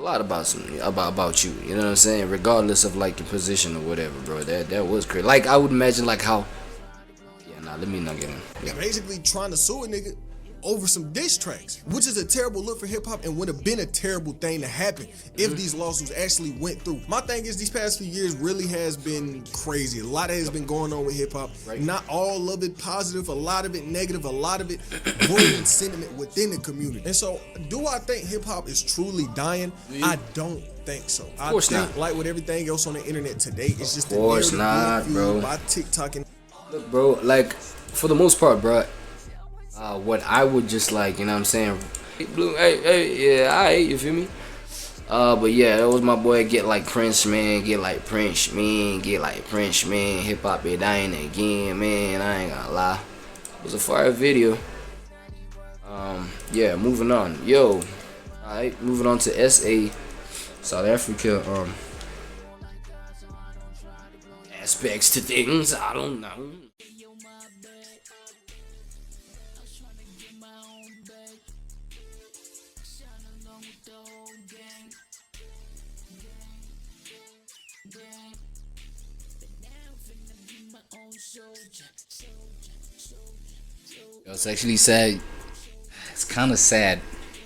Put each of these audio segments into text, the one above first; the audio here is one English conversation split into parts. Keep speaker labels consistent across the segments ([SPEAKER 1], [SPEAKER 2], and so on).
[SPEAKER 1] lot about you. You know what I'm saying? Regardless of like your position or whatever, bro. That was crazy. Like I would imagine like how. Yeah, nah. Let me not get in. Yeah.
[SPEAKER 2] Basically trying to sue a nigga over some diss tracks, which is a terrible look for hip hop and would have been a terrible thing to happen if these lawsuits actually went through. My thing is these past few years really has been crazy. A lot has been going on with hip hop. Right. Not all of it positive, a lot of it negative, a lot of it ruining sentiment within the community. And so, do I think hip hop is truly dying? I don't think so. I think not. Like with everything else on the internet today, it's just
[SPEAKER 1] of course not, bro.
[SPEAKER 2] By TikTok and
[SPEAKER 1] look, bro, like for the most part, bro. What I would just like, you know what I'm saying? Hey, yeah, alright, you feel me? But yeah, that was my boy, Get Like Prince, man. Get like Prince, man. Get like Prince, man. Hip hop be dying again, man. I ain't gonna lie. It was a fire video. Yeah, moving on. Yo, alright, moving on to SA, South Africa. Aspects to things, I don't know.
[SPEAKER 3] It's actually sad. It's kind of sad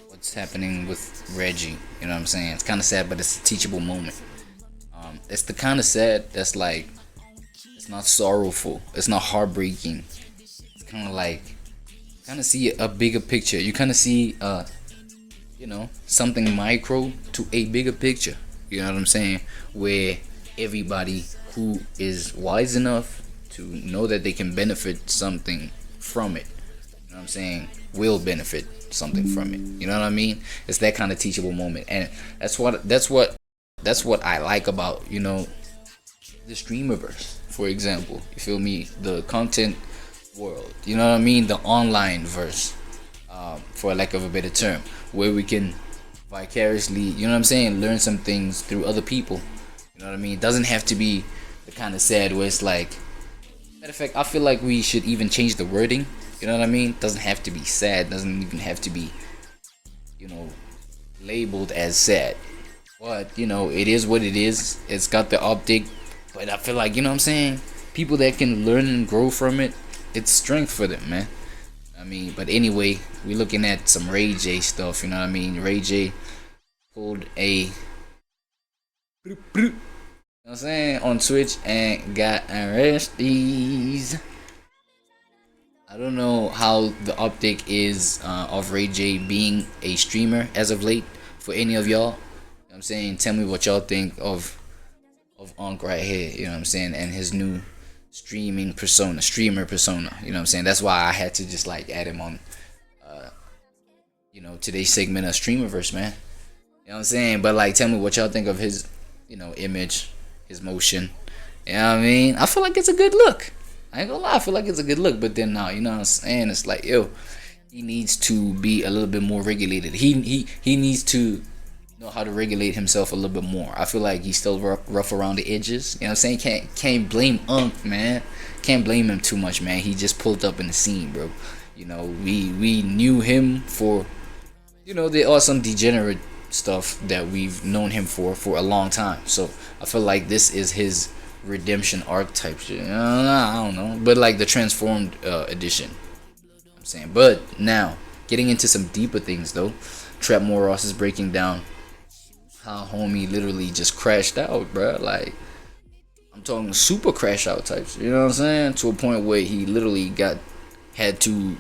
[SPEAKER 3] what's happening with Reggie. You know what I'm saying? It's kind of sad, but it's a teachable moment. It's the kind of sad that's like, it's not sorrowful. It's not heartbreaking. It's kind of like, kind of see a bigger picture. You kind of see, you know, something micro to a bigger picture. You know what I'm saying? Where everybody who is wise enough to know that they can benefit something from it, you know what I'm saying, will benefit something from it. You know what I mean? It's that kind of teachable moment, and that's what I like about, you know, the streamerverse, for example. You feel me? The content world. You know what I mean? The online verse, for lack of a better term, where we can vicariously, you know what I'm saying, learn some things through other people. You know what I mean? It doesn't have to be the kind of sad where it's like, matter of fact, I feel like we should even change the wording. You know what I mean? It doesn't have to be sad. Doesn't even have to be, you know, labeled as sad. But, you know, it is what it is. It's got the optic. But I feel like, you know what I'm saying, people that can learn and grow from it, it's strength for them, man. I mean, but anyway, we're looking at some Ray J stuff, you know what I mean? Ray J pulled a, you know what I'm saying, on Twitch and got arrested. I don't know how the optic is of Ray J being a streamer as of late for any of y'all. You know what I'm saying? Tell me what y'all think of Unc right here, you know what I'm saying, and his new streamer persona, you know what I'm saying? That's why I had to just like add him on you know, today's segment of Streamerverse, man. You know what I'm saying? But like, tell me what y'all think of his, you know, image, his motion. You know what I mean? I feel like it's a good look. I ain't gonna lie, I feel like it's a good look. But then now, you know what I'm saying? It's like, yo, he needs to be a little bit more regulated. He needs to know how to regulate himself a little bit more. I feel like he's still rough around the edges. You know what I'm saying? Can't blame Unc, man. Can't blame him too much, man. He just pulled up in the scene, bro. You know, we knew him for, you know, the awesome degenerate stuff that we've known him for a long time. So I feel like this is his redemption arc type shit. I don't know, but like the transformed edition. I'm saying, but now getting into some deeper things though. Trap Ross is breaking down how homie literally just crashed out, bro. Like, I'm talking super crash out types. You know what I'm saying? To a point where he literally had to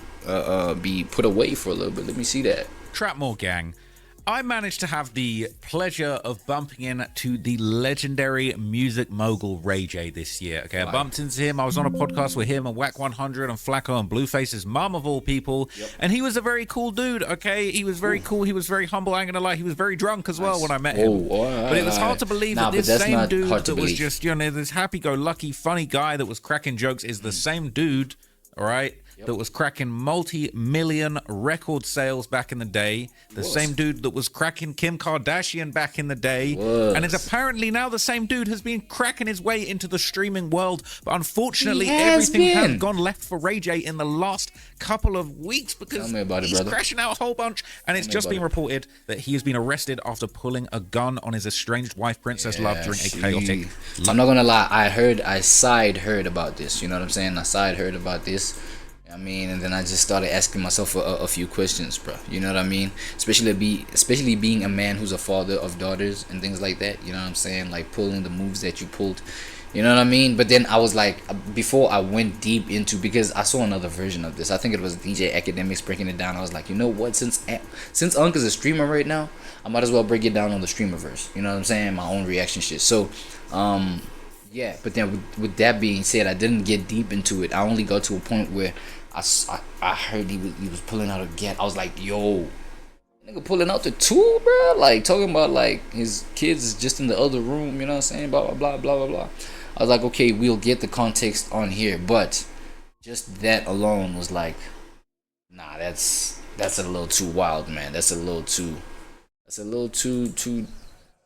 [SPEAKER 3] be put away for a little bit. Let me see that.
[SPEAKER 4] Trapmore gang, I managed to have the pleasure of bumping into the legendary music mogul Ray J this year. Okay, I bumped into him. I was on a podcast with him and Whack 100 and Flacco and Blueface's mom of all people. Yep. And he was a very cool dude, okay? He was very cool. He was very humble. I ain't gonna lie. He was very drunk as well when I met him. But it was hard to believe that this same dude that was just, you know, this happy-go-lucky, funny guy that was cracking jokes is the same dude, all right, that was cracking multi-million record sales back in the day. The same dude that was cracking Kim Kardashian back in the day. And it's apparently now the same dude has been cracking his way into the streaming world. But unfortunately, everything has gone left for Ray J in the last couple of weeks because he's crashing out a whole bunch. And it's just been reported that he has been arrested after pulling a gun on his estranged wife, Princess Love, during a chaotic...
[SPEAKER 3] I'm not gonna lie, I side heard about this. You know what I'm saying? I side heard about this. I mean, and then I just started asking myself a few questions, bro. You know what I mean? Especially being a man who's a father of daughters and things like that. You know what I'm saying? Like pulling the moves that you pulled. You know what I mean? But then I was like, before I went deep into, because I saw another version of this. I think it was DJ Academics breaking it down. I was like, you know what? Since Unc is a streamer right now, I might as well break it down on the streamerverse. You know what I'm saying? My own reaction shit. So, yeah. But then with that being said, I didn't get deep into it. I only got to a point where I heard he was pulling out a gat. I was like, yo, nigga pulling out the tool, bro. Like talking about like his kids is just in the other room. You know what I'm saying? Blah blah blah blah blah blah. I was like, okay, we'll get the context on here, but just that alone was like, nah, that's a little too wild, man. That's a little too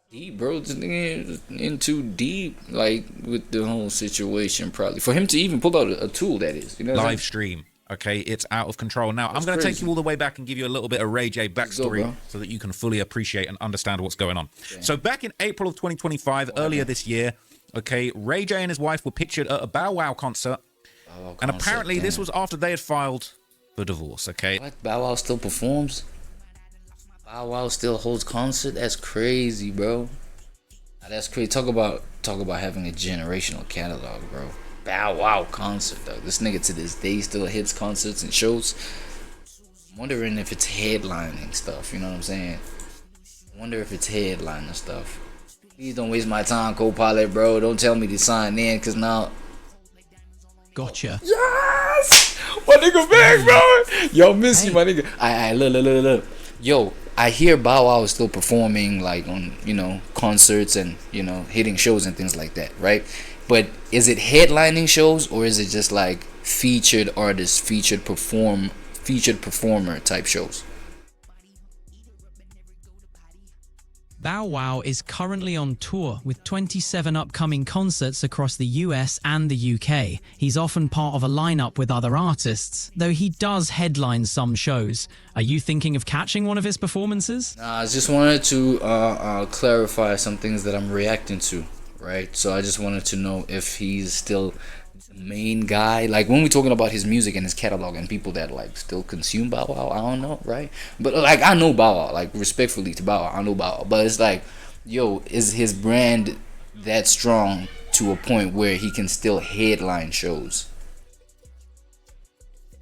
[SPEAKER 3] deep, bro. Just in too deep, like with the whole situation. Probably for him to even pull out a tool, that is, you know,
[SPEAKER 4] live stream. Okay, it's out of control. Now, I'm going to take you all the way back and give you a little bit of Ray J backstory so that you can fully appreciate and understand what's going on. Okay. So back in April of 2025, earlier this year, okay, Ray J and his wife were pictured at a Bow Wow concert. And apparently this was after they had filed for divorce, okay?
[SPEAKER 3] What? Bow Wow still performs? Bow Wow still holds concert? That's crazy, bro. That's crazy. Talk about having a generational catalog, bro. Bow Wow concert, though. This nigga to this day still hits concerts and shows. I'm wondering if it's headlining stuff, you know what I'm saying? I wonder if it's headlining stuff. Please don't waste my time, co-pilot, bro. Don't tell me to sign in, cause now...
[SPEAKER 5] Gotcha.
[SPEAKER 3] Yes! My nigga back, bro! Yo, miss you, my nigga. Look. Yo, I hear Bow Wow is still performing, like, on, you know, concerts and, you know, hitting shows and things like that, right? But is it headlining shows, or is it just like featured artists, featured performer type shows?
[SPEAKER 5] Bow Wow is currently on tour with 27 upcoming concerts across the US and the UK. He's often part of a lineup with other artists, though he does headline some shows. Are you thinking of catching one of his performances?
[SPEAKER 3] I just wanted to clarify some things that I'm reacting to. Right, so I just wanted to know if he's still the main guy. Like when we're talking about his music and his catalog and people that like still consume Bow Wow, I don't know, right? But like I know Bow Wow, like respectfully to Bow Wow, I know Bow Wow. But it's like, yo, is his brand that strong to a point where he can still headline shows?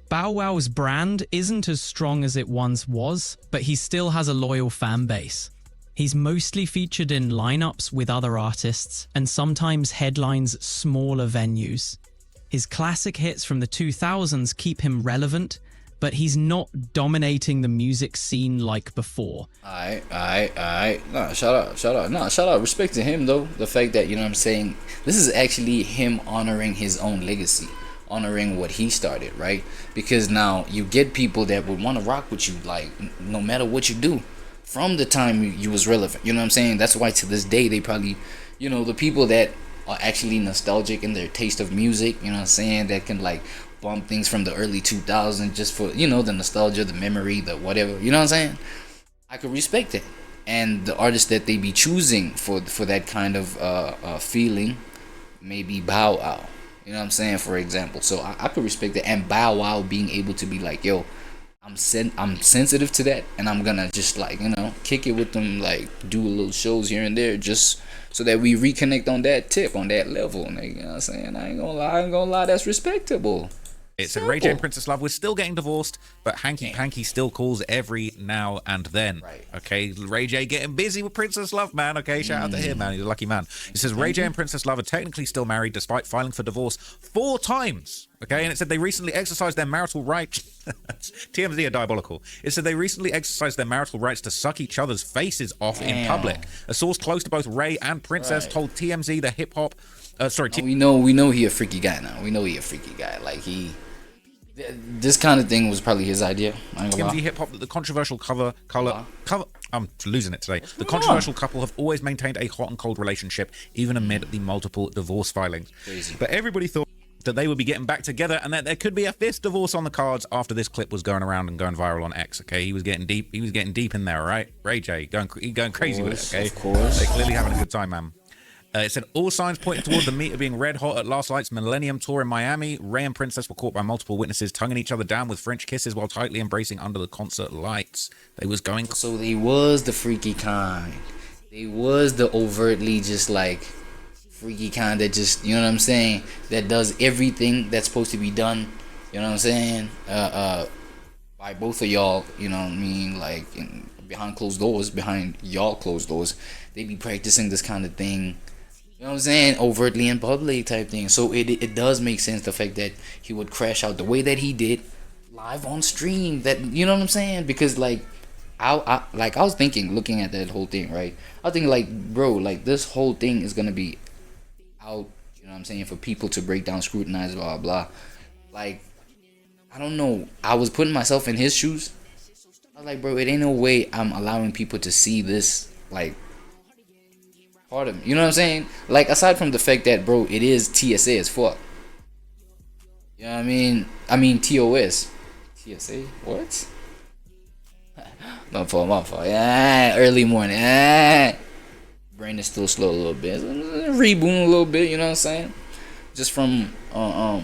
[SPEAKER 5] Bow Wow's brand isn't as strong as it once was, but he still has a loyal fan base. He's mostly featured in lineups with other artists and sometimes headlines smaller venues. His classic hits from the 2000s keep him relevant, but he's not dominating the music scene like before.
[SPEAKER 3] Alright. Nah, shout out. Nah, shout out. Respect to him, though. The fact that, you know what I'm saying, this is actually him honoring his own legacy. Honoring what he started, right? Because now you get people that would want to rock with you, like, no matter what you do. From the time you was relevant, you know what I'm saying? That's why to this day they probably, you know, the people that are actually nostalgic in their taste of music, you know what I'm saying, that can like bump things from the early 2000s just for, you know, the nostalgia, the memory, the whatever, you know what I'm saying? I could respect it. And the artists that they be choosing for that kind of feeling, maybe Bow Wow, you know what I'm saying, for example. So I could respect it. And Bow Wow being able to be like, yo, I'm sensitive to that, and I'm gonna just like, you know, kick it with them, like do a little shows here and there, just so that we reconnect on that tip, on that level. You know what I'm saying? I ain't gonna lie, that's respectable.
[SPEAKER 4] It's a Ray J and Princess Love. We're still getting divorced, but Hanky Panky still calls every now and then. Right. Okay, Ray J getting busy with Princess Love, man. Okay, shout out to him, man. He's a lucky man. He says Ray J and Princess Love are technically still married despite filing for divorce 4 times. Okay, and it said they recently exercised their marital rights. TMZ are diabolical. It said they recently exercised their marital rights to suck each other's faces off in public. A source close to both Ray and Princess told TMZ the hip hop.
[SPEAKER 3] We know he a freaky guy now. We know he a freaky guy. Like This kind of thing was probably his idea. I ain't gonna lie.
[SPEAKER 4] TMZ Hip Hop, the controversial cover. I'm losing it today. The controversial couple have always maintained a hot and cold relationship, even amid the multiple divorce filings.
[SPEAKER 3] Crazy.
[SPEAKER 4] But everybody thought that they would be getting back together and that there could be a fifth divorce on the cards after this clip was going around and going viral on X. Okay, he was getting deep. He was getting deep in there. Right, Ray J going crazy with it. Okay,
[SPEAKER 3] of course.
[SPEAKER 4] They're clearly having a good time, man. It said all signs pointed toward the meter being red hot at Last Light's Millennium Tour in Miami. Ray and Princess were caught by multiple witnesses tonguing each other down with French kisses while tightly embracing under the concert lights. They was going.
[SPEAKER 3] So they was the freaky kind. They was the overtly just like freaky kind that just, you know what I'm saying, that does everything that's supposed to be done. You know what I'm saying? By both of y'all. You know what I mean? Like behind closed doors, behind y'all closed doors, they be practicing this kind of thing. You know what I'm saying? Overtly in public type thing. So it does make sense, the fact that he would crash out the way that he did live on stream. That, you know what I'm saying? Because like I was thinking, looking at that whole thing, right? I was thinking like, bro, like this whole thing is gonna be out, you know what I'm saying, for people to break down, scrutinize, blah blah. Like, I don't know. I was putting myself in his shoes. I was like, bro, it ain't no way I'm allowing people to see this, like, part of me. You know what I'm saying? Like, aside from the fact that, bro, it is TSA as fuck. You know what I mean? I mean TOS. TSA? What? My fault. Yeah, early morning. Brain is still slow a little bit. Reboot a little bit, you know what I'm saying? Just from a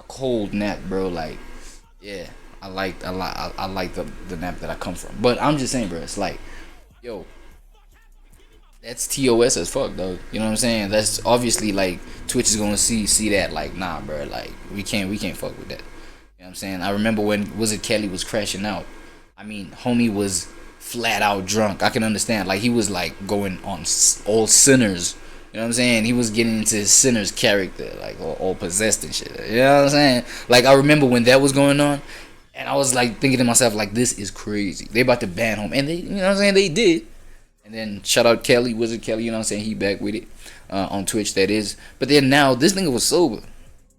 [SPEAKER 3] cold nap, bro. Like, yeah, I like the nap that I come from. But I'm just saying, bro, it's like, yo, that's TOS as fuck, though. You know what I'm saying? That's obviously like Twitch is gonna see that, like, nah, bro, like we can't fuck with that. You know what I'm saying? I remember when Kelly was crashing out. I mean, homie was flat out drunk. I can understand. Like, he was like going on all sinners. You know what I'm saying? He was getting into his sinner's character, like all possessed and shit. You know what I'm saying? Like, I remember when that was going on, and I was like thinking to myself, like, this is crazy. They about to ban home, and they, you know what I'm saying? They did. And then shout out Kelly, Wizard Kelly. You know what I'm saying? He back with it on Twitch. That is. But then now this nigga was sober.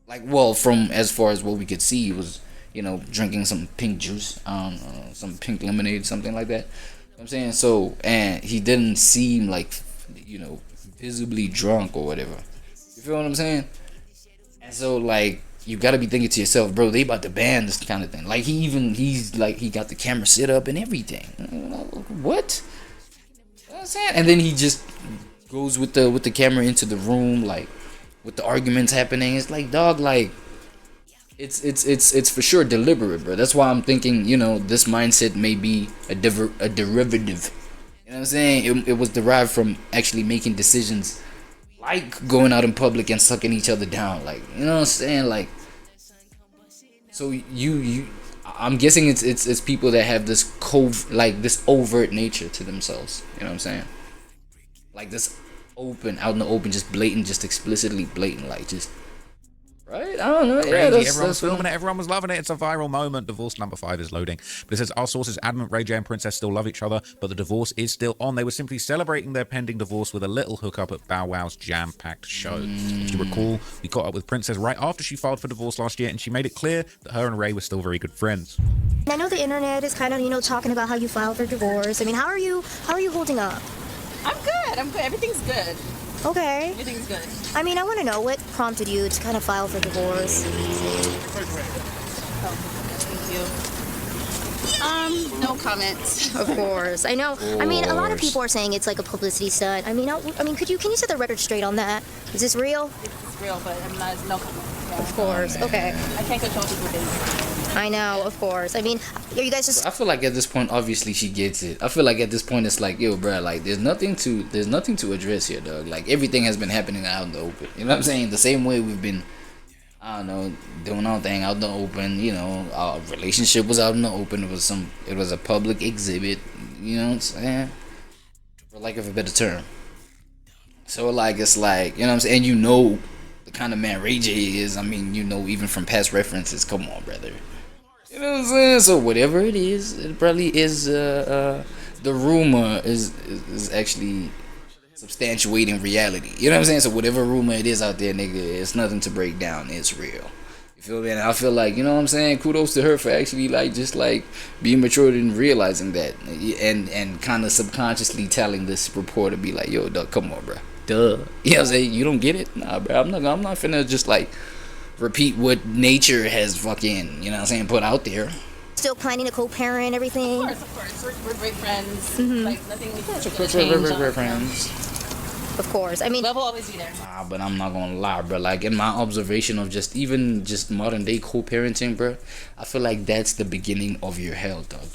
[SPEAKER 3] Like, well, from as far as what we could see, he was, you know, drinking some pink juice, some pink lemonade, something like that. You know what I'm saying? So, and he didn't seem like, you know, visibly drunk or whatever. You feel what I'm saying? And so, like, you gotta be thinking to yourself, bro, they about to ban this kind of thing. Like, he's like, he got the camera set up and everything. What? You know what I'm saying? And then he just goes with the camera into the room, like, with the arguments happening. It's like, dog, like, it's for sure deliberate, bro. That's why I'm thinking, you know, this mindset may be a derivative. You know what I'm saying? It was derived from actually making decisions, like going out in public and sucking each other down, like, you know what I'm saying? Like, so I'm guessing it's people that have this this overt nature to themselves. You know what I'm saying? Like this open, out in the open, just blatant, just explicitly blatant, like just. Right? I don't know.
[SPEAKER 4] Crazy.
[SPEAKER 3] Yeah,
[SPEAKER 4] Everyone was filming it. Everyone was loving it. It's a viral moment. Divorce number 5 is loading. But it says, our sources adamant Ray J and Princess still love each other, but the divorce is still on. They were simply celebrating their pending divorce with a little hookup at Bow Wow's jam-packed show. If you recall, we caught up with Princess right after she filed for divorce last year, and she made it clear that her and Ray were still very good friends.
[SPEAKER 6] I know the internet is kind of, you know, talking about how you filed for divorce. I mean, how are you holding up?
[SPEAKER 7] I'm good. Everything's good.
[SPEAKER 6] Okay.
[SPEAKER 7] Everything's good.
[SPEAKER 6] I mean, I want to know what prompted you to kind of file for divorce.
[SPEAKER 7] Oh, thank you. No comments.
[SPEAKER 6] Of course, I know. I mean, a lot of people are saying it's like a publicity stunt. I mean, can you set the record straight on that? Is this real?
[SPEAKER 7] It's real, but I'm not. No comment. Yeah.
[SPEAKER 6] Of course. Okay.
[SPEAKER 7] I can't control people's things.
[SPEAKER 6] I know, of course. I mean, are you guys just?
[SPEAKER 3] I feel like at this point, obviously she gets it. I feel like at this point, it's like, yo, bro, like there's nothing to address here, dog. Like everything has been happening out in the open. You know what I'm saying? The same way we've been, I don't know, doing our thing out in the open. You know, our relationship was out in the open. It was a public exhibit. You know what I'm saying? For lack of a better term. So like, it's like, you know what I'm saying? And you know the kind of man Ray J is. I mean, you know, even from past references. Come on, brother. You know what I'm saying? So whatever it is, it probably is. The rumor is actually substantiating reality. You know what I'm saying? So whatever rumor it is out there, nigga, it's nothing to break down. It's real. You
[SPEAKER 1] You feel me? And I feel like, you know what I'm saying? Kudos to her for actually like just like being mature and realizing that, and kind of subconsciously telling this reporter, be like, yo, dog, come on, bro. Duh. You know what I'm saying? You don't get it? Nah, bro. I'm not finna just like repeat what nature has fucking, you know what I'm saying, put out there.
[SPEAKER 6] Still planning to co-parent everything?
[SPEAKER 7] Of course. We're great friends.
[SPEAKER 6] Mm-hmm.
[SPEAKER 7] Like, nothing we can
[SPEAKER 1] Of
[SPEAKER 7] do
[SPEAKER 1] course,
[SPEAKER 7] to change.
[SPEAKER 1] we're friends.
[SPEAKER 6] Of course. I mean,
[SPEAKER 7] Love will always be there.
[SPEAKER 1] Nah, but I'm not gonna lie, bro. Like in my observation of just even just modern day co-parenting, bro, I feel like that's the beginning of your hell, dog.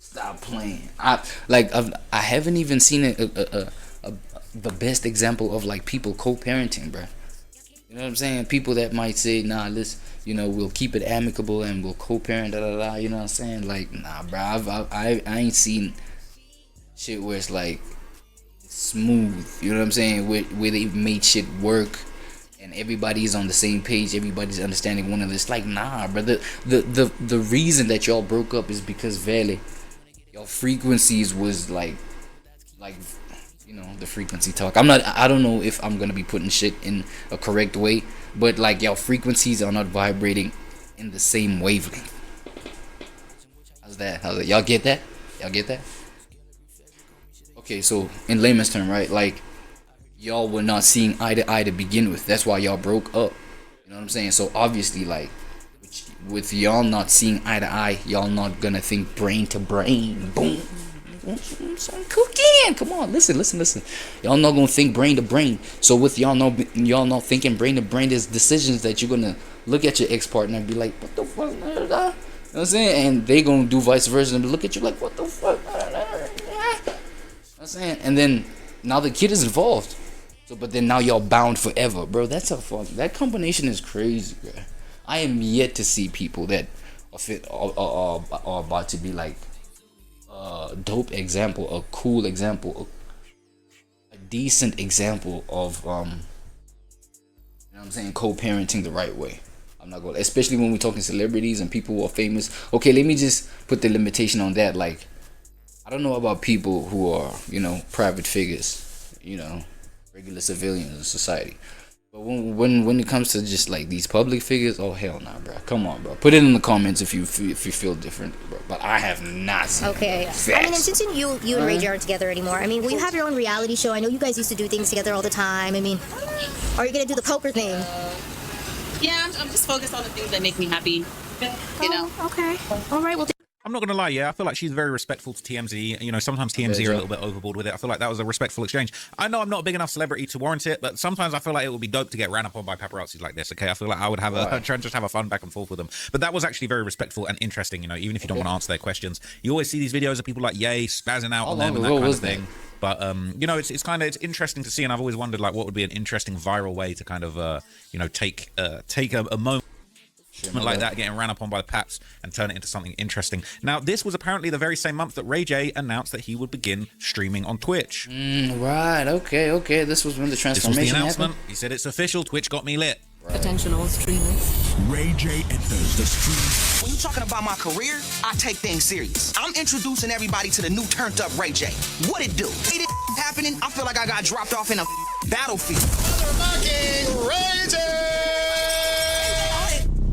[SPEAKER 1] Stop playing. I haven't even seen the best example of like people co-parenting, bro. You know what I'm saying? People that might say, nah, let's, you know, we'll keep it amicable and we'll co-parent, da da da. You know what I'm saying? Like, nah, bro. I ain't seen shit where it's like smooth. You know what I'm saying? Where they made shit work and everybody's on the same page. Everybody's understanding one another. It's like, nah, bro. The reason that y'all broke up is because Valley, y'all frequencies was like. You know, the frequency talk. I don't know if I'm gonna be putting shit in a correct way, but like y'all frequencies are not vibrating in the same wavelength. How's that? Y'all get that? Y'all get that? Okay, so in layman's term, right? Like y'all were not seeing eye to eye to begin with. That's why y'all broke up. You know what I'm saying? So obviously, like with y'all not seeing eye to eye, y'all not gonna think brain to brain. Boom. Cooking. Come on, listen. Y'all not gonna think brain to brain. So with y'all not thinking brain to brain, there's decisions that you're gonna look at your ex partner and be like, what the fuck? You know what I'm saying? And they gonna do vice versa and look at you like, what the fuck? You know what I'm saying? And then now the kid is involved. So, but then now y'all bound forever, bro. That's a fuck. That combination is crazy, bro. I am yet to see people that are about to be like. Dope example, a cool example, a decent example of you know what I'm saying, co-parenting the right way. I'm not going, especially when we're talking celebrities and people who are famous. Okay, let me just put the limitation on that. Like, I don't know about people who are, you know, private figures, you know, regular civilians in society. But when it comes to just like these public figures, oh hell nah, bro. Come on, bro. Put it in the comments if you feel different, bro. But I have not seen.
[SPEAKER 6] Okay. I mean, and since you and Ray J aren't together anymore, I mean, will you have your own reality show? I know you guys used to do things together all the time. I mean, are you gonna do the poker thing?
[SPEAKER 7] Yeah, I'm just focused on the things that make me happy. You know.
[SPEAKER 6] Okay. All right. Well.
[SPEAKER 4] I'm not gonna lie, yeah, I feel like she's very respectful to TMZ. You know, sometimes TMZ are a little bit overboard with it. I feel like that was a respectful exchange. I know I'm not a big enough celebrity to warrant it, but sometimes I feel like it would be dope to get ran up on by paparazzis like this. Okay, I feel like I would have just have a fun back and forth with them. But that was actually very respectful and interesting. You know, even if you don't want to answer their questions, you always see these videos of people like Ye spazzing out on them and that kind of thing. But you know, it's interesting to see, and I've always wondered like what would be an interesting viral way to kind of you know, take a moment like that, getting ran up on by the paps, and turn it into something interesting. Now, this was apparently the very same month that Ray J announced that he would begin streaming on Twitch.
[SPEAKER 1] Right, okay. This was when the transformation
[SPEAKER 4] This was the announcement.
[SPEAKER 1] happened.
[SPEAKER 4] He said it's official, Twitch got me lit.
[SPEAKER 8] Right. Attention all streamers.
[SPEAKER 9] Ray J enters the stream.
[SPEAKER 10] When you talking about my career, I take things serious. I'm introducing everybody to the new turned up Ray J. What it do? See this happening? I feel like I got dropped off in a battlefield.
[SPEAKER 2] Motherfucking Ray J!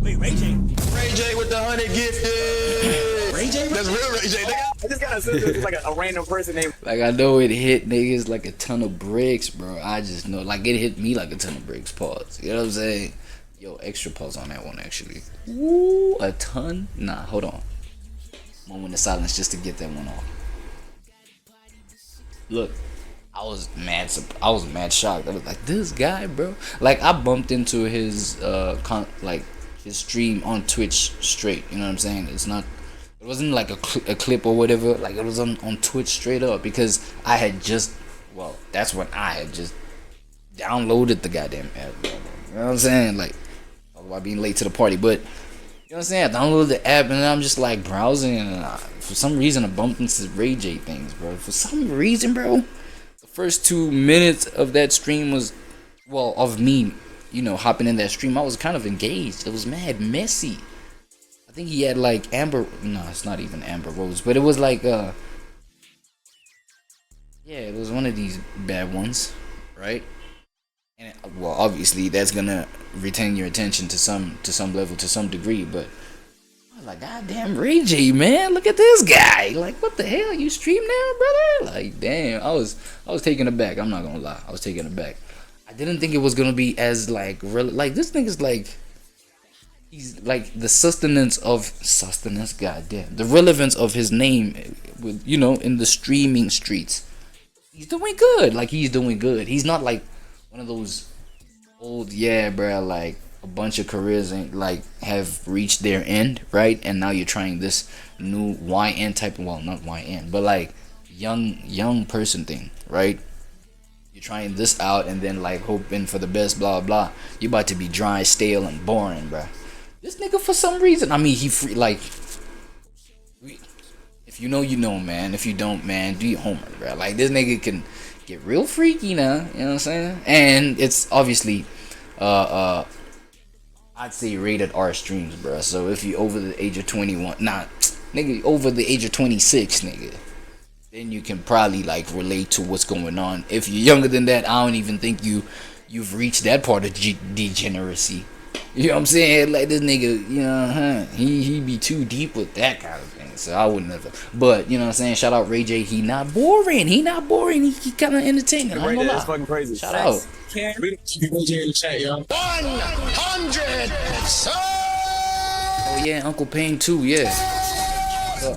[SPEAKER 10] Wait, Ray J?
[SPEAKER 2] Ray J with the 100 gifted.
[SPEAKER 10] Ray J?
[SPEAKER 2] That's real Ray J.
[SPEAKER 11] I just gotta assume it's like a random person name.
[SPEAKER 1] Like, I know it hit niggas like a ton of bricks, bro. I just know, like, it hit me like a ton of bricks. Pause. You know what I'm saying? Yo, extra pause on that one, actually. Ooh, a ton? Nah, hold on. Moment of silence just to get that one off. Look, I was mad shocked. I was like, this guy, bro. Like, I bumped into his his stream on Twitch straight. You know what I'm saying? It wasn't like a clip or whatever. Like, it was on Twitch straight up, because I had just, well, that's when I had just downloaded the goddamn app, bro. You know what I'm saying? Like, talk about being late to the party, but you know what I'm saying? I downloaded the app and I'm just like browsing, and for some reason I bumped into Ray J things, bro. For some reason, bro. The first 2 minutes of that stream was, well, of me, you know, hopping in that stream, I was kind of engaged. It was mad messy. I think he had like Amber, no, it's not even Amber Rose, but it was like yeah, it was one of these bad ones, right?
[SPEAKER 3] And well, obviously that's gonna retain your attention to some level, to some degree. But I was like, God damn, Ray J, man, look at this guy. Like, what the hell? You stream now, brother? Like, damn, I was taken aback. I'm not gonna lie, I was taken aback. I didn't think it was gonna be as like like this nigga's like, he's like the sustenance, goddamn, the relevance of his name with, you know, in the streaming streets. He's doing good. Like, he's doing good. He's not like one of those old, yeah, bro, like a bunch of careers ain't like have reached their end, right? And now you're trying this new YN type, well, not YN, but like young person thing, right? You're trying this out and then like hoping for the best, blah blah. You about to be dry, stale, and boring, bro. This nigga, for some reason, I mean, he free, like, if you know, you know, man. If you don't, man, do your homework, bro. Like, this nigga can get real freaky now, you know what I'm saying? And it's obviously I'd say rated R streams, bro. So if you over the age of 21, nah, nigga, over the age of 26, nigga, then you can probably like relate to what's going on. If you're younger than that, I don't even think you've reached that part of degeneracy. You know what I'm saying? Like, this nigga, you know, he be too deep with that kind of thing. So I would never. But, you know what I'm saying? Shout out Ray J. He not boring. He kind of entertaining.
[SPEAKER 11] Ray J is fucking crazy.
[SPEAKER 3] Shout out.
[SPEAKER 11] Ray J in the chat, y'all.
[SPEAKER 10] 100.
[SPEAKER 3] Oh yeah, Uncle Payne too. Yeah.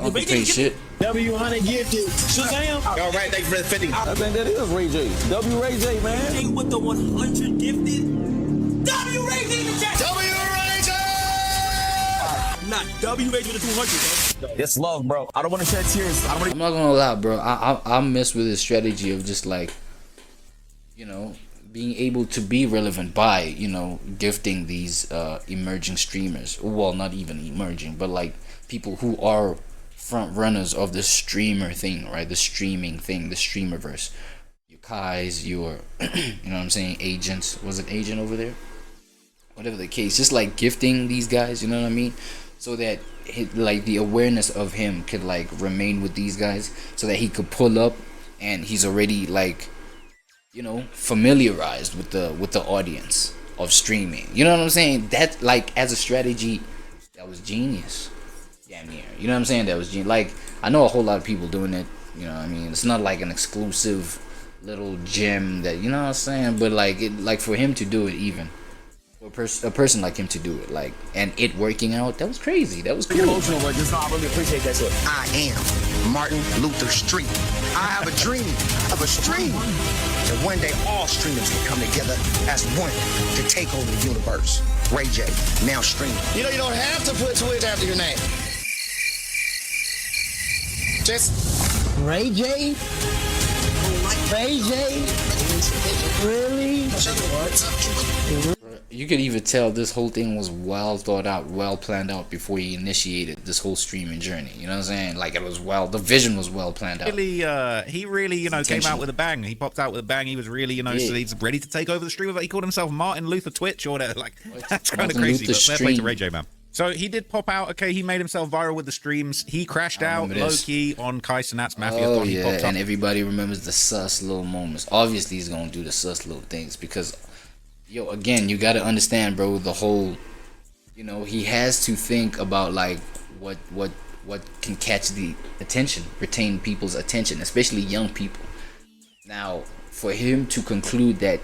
[SPEAKER 3] Uncle Payne shit.
[SPEAKER 11] W100 gifted. Shazam. All right, thanks for the 50. I think that is Ray J. W Ray J, man. Hey, with the 100 gifted. W Ray J in the chat. W Ray J. Not W Ray J with the 200, bro. It's love, bro. I don't want to shed tears.
[SPEAKER 3] I'm not gonna lie, bro. I mess with this strategy of just like, you know, being able to be relevant by, you know, gifting these emerging streamers. Well, not even emerging, but like people who are front runners of the streamer thing, right? The streaming thing, the streamerverse. Your Kais, your, you know what I'm saying, agents. Was it agent over there? Whatever the case, just like gifting these guys, you know what I mean? So that like the awareness of him could like remain with these guys, so that he could pull up and he's already like, you know, familiarized with the audience of streaming. You know what I'm saying? That, like, as a strategy, that was genius. Damn near. You know what I'm saying? That was genius. Like, I know a whole lot of people doing it. You know what I mean? It's not like an exclusive little gem that, you know what I'm saying? But like, it, like for him to do it, even a person like him to do it, like, and it working out, that was crazy. That was cool.
[SPEAKER 11] Emotional, but just I really appreciate that shit.
[SPEAKER 10] I am Martin Luther Street. I have a dream of a stream. And one day all streamers will come together as one to take over the universe. Ray J, now streaming. You know, you don't have to put Twitch after your name. Just Ray J? Ray J? Really?
[SPEAKER 3] You could even tell this whole thing was well thought out, well planned out before he initiated this whole streaming journey. You know what I'm saying? Like, it was well, the vision was well planned out.
[SPEAKER 4] He really, you know, came out with a bang. He popped out with a bang. He was really, you know, so he's ready to take over the stream. He called himself Martin Luther Twitch or whatever. Like, that's kind of crazy. But fair play to Ray J, man. So he did pop out. Okay, he made himself viral with the streams. He crashed out low key on Kai Cenat's Mafia.
[SPEAKER 3] Oh yeah, and everybody remembers the sus little moments. Obviously, he's gonna do the sus little things because, yo, again, you gotta understand, bro. The whole, you know, he has to think about like what can catch the attention, retain people's attention, especially young people. Now, for him to conclude that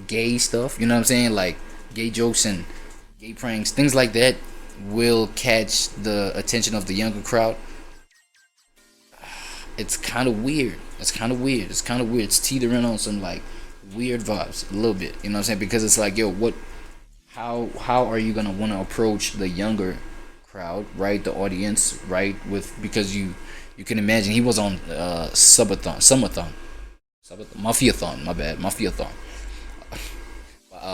[SPEAKER 3] gay stuff, you know what I'm saying, like gay jokes and gay pranks, things like that, will catch the attention of the younger crowd. It's kind of weird. It's teetering on some like weird vibes a little bit, you know what I'm saying? Because it's like, yo, how are you gonna want to approach the younger crowd, right? The audience, right? Because you can imagine he was on Mafiathon,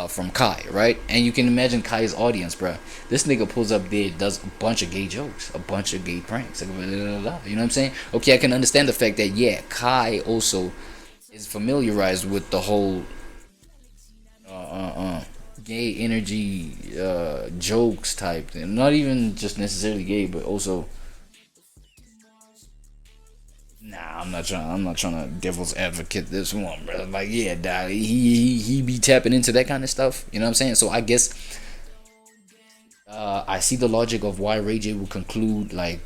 [SPEAKER 3] from Kai, right? And you can imagine Kai's audience, bro. This nigga pulls up there, does a bunch of gay jokes, a bunch of gay pranks, you know what I'm saying? Okay, I can understand the fact that, yeah, Kai also is familiarized with the whole gay energy jokes type thing. Not even just necessarily gay, but also Nah, I'm not trying to devil's advocate this one, bro. Like, yeah, dog, he be tapping into that kind of stuff. You know what I'm saying? So I guess I see the logic of why Ray J would conclude, like,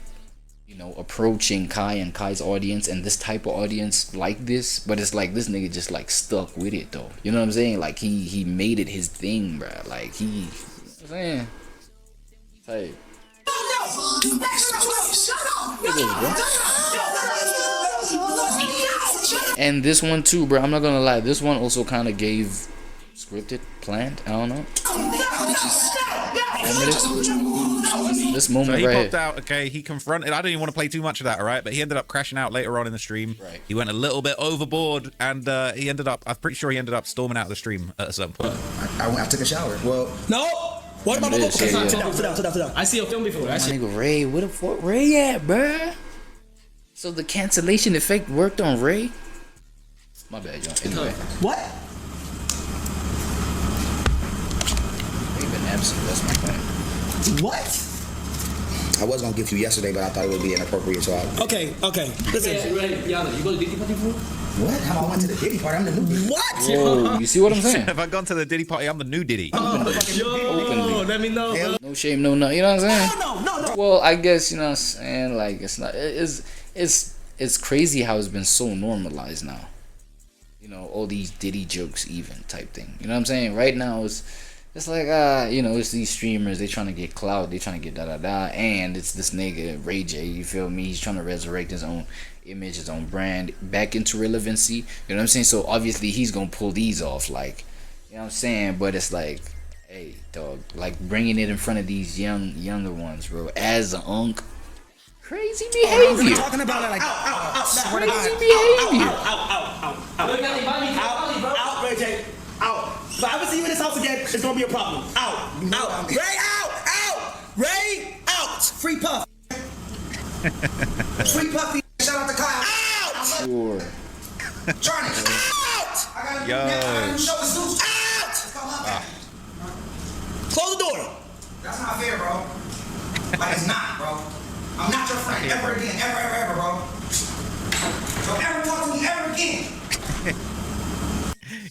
[SPEAKER 3] you know, approaching Kai and Kai's audience and this type of audience like this. But it's like this nigga just like stuck with it though. You know what I'm saying? Like he made it his thing, bro. Like he, you know what I'm saying? Hey. And this one too, bro. I'm not gonna lie. This one also kind of gave scripted, planned. I don't know. This moment
[SPEAKER 4] so he
[SPEAKER 3] right
[SPEAKER 4] popped out. Okay, he confronted. I don't even want to play too much of that. All right, but he ended up crashing out later on in the stream.
[SPEAKER 3] Right.
[SPEAKER 4] He went a little bit overboard, and he ended up. I'm pretty sure he ended up storming out of the stream at some point.
[SPEAKER 10] I took a shower. Well,
[SPEAKER 11] No. What about
[SPEAKER 3] This,
[SPEAKER 11] okay,
[SPEAKER 3] yeah,
[SPEAKER 11] sit
[SPEAKER 3] yeah.
[SPEAKER 11] down. I see a film before.
[SPEAKER 3] My nigga Ray, where the fuck Ray at, bruh? So the cancellation effect worked on Ray? My bad, y'all. Anyway,
[SPEAKER 11] What?
[SPEAKER 3] Ray been absent. That's my point.
[SPEAKER 11] What?
[SPEAKER 10] I was gonna give you yesterday, but I thought it would be inappropriate, so I.
[SPEAKER 11] Okay. Listen.
[SPEAKER 8] Yana, you go to Diddy party before?
[SPEAKER 10] What? How I went to the Diddy party? I'm the new Diddy.
[SPEAKER 11] What?
[SPEAKER 3] Whoa, you see what I'm saying?
[SPEAKER 4] Have I gone to the Diddy party? I'm the new Diddy.
[SPEAKER 11] Yo, let me know. Bro.
[SPEAKER 3] No shame, no nothing. You know what I'm saying?
[SPEAKER 11] No.
[SPEAKER 3] Well, I guess you know what I'm saying. Like it's not. It's crazy how it's been so normalized now. You know, all these Diddy jokes, even type thing. You know what I'm saying? Right now, it's like you know, it's these streamers. They trying to get clout. They trying to get and it's this nigga Ray J. You feel me? He's trying to resurrect his own image, his own brand back into relevancy. You know what I'm saying? So obviously he's gonna pull these off. Like, you know what I'm saying? But it's like, hey, dog, like bringing it in front of these younger ones, bro. As an unk. Crazy behavior.
[SPEAKER 10] We're talking about it like
[SPEAKER 3] Crazy behavior.
[SPEAKER 11] Out, Ray J. Out. If I ever see you in this house again, it's gonna be a problem. Out. Ray, out. Ray, out. Free Puff.
[SPEAKER 10] Free Puffy. Shout out to Kyle.
[SPEAKER 11] Out.
[SPEAKER 3] Sure.
[SPEAKER 10] Johnny.
[SPEAKER 11] Out.
[SPEAKER 4] Yo.
[SPEAKER 11] Out. Close the door.
[SPEAKER 10] That's not fair, bro. Like it's not, bro. I'm not your friend ever again, ever, bro. Don't ever talk to me ever again.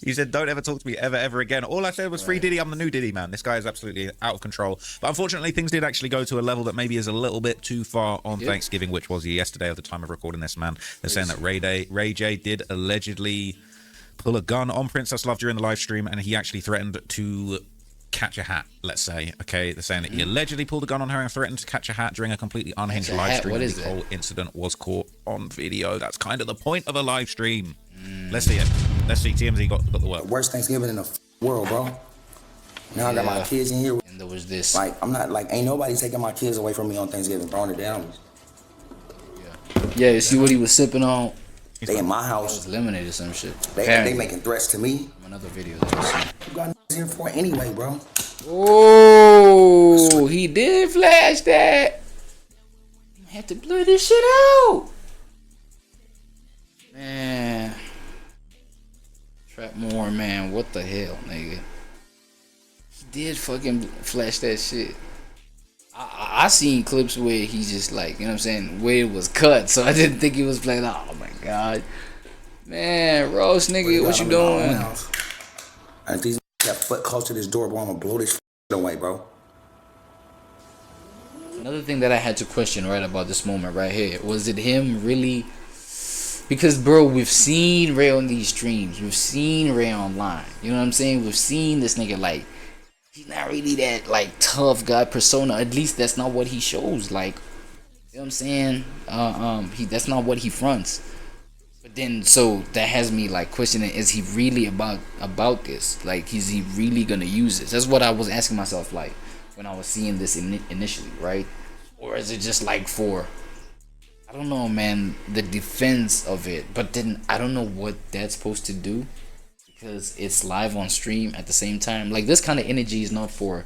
[SPEAKER 4] You said, don't ever talk to me ever again. All I said was free Diddy. I'm the new Diddy, man. This guy is absolutely out of control. But unfortunately, things did actually go to a level that maybe is a little bit too far on Thanksgiving, which was yesterday at the time of recording this, man. They're saying that Ray J did allegedly pull a gun on Princess Love during the live stream, and he actually threatened to catch a hat, let's say. Okay, they're saying that he allegedly pulled a gun on her and threatened to catch a hat during a completely unhinged live stream. The whole incident was caught on video. That's kind of the point of a live stream. Let's see it. Let's see. TMZ got the work.
[SPEAKER 10] Worst Thanksgiving in the world, bro. Now I got my kids in here.
[SPEAKER 3] And there was this.
[SPEAKER 10] Like, I'm not, like, ain't nobody taking my kids away from me on Thanksgiving, bro. The animals.
[SPEAKER 3] Yeah, you see what he was sipping on?
[SPEAKER 10] They in my house.
[SPEAKER 3] Was lemonade or some shit.
[SPEAKER 10] They making threats to me.
[SPEAKER 3] Another video.
[SPEAKER 10] You got here for it anyway, bro.
[SPEAKER 3] Oh, he did flash that. I had to blur this shit out. Man. Trap more, man. What the hell, nigga? He did fucking flash that shit. I seen clips where he just like, you know what I'm saying, where it was cut, so I didn't think he was playing. Oh my god. Man, Rose nigga, what you doing?
[SPEAKER 10] And if these got foot close to this door, bro, I'm gonna blow this away, bro.
[SPEAKER 3] Another thing that I had to question right about this moment right here, was it him really? Because bro, we've seen Ray on these streams, we've seen Ray online, you know what I'm saying? We've seen this nigga, like, he's not really that like tough guy persona. At least that's not what he shows. Like, you know what I'm saying? That's not what he fronts. But then, so that has me like questioning: is he really about this? Like, is he really gonna use this? That's what I was asking myself, like when I was seeing this initially, right? Or is it just like for, I don't know, man, the defense of it? But then I don't know what that's supposed to do, because it's live on stream at the same time. Like, this kind of energy is not for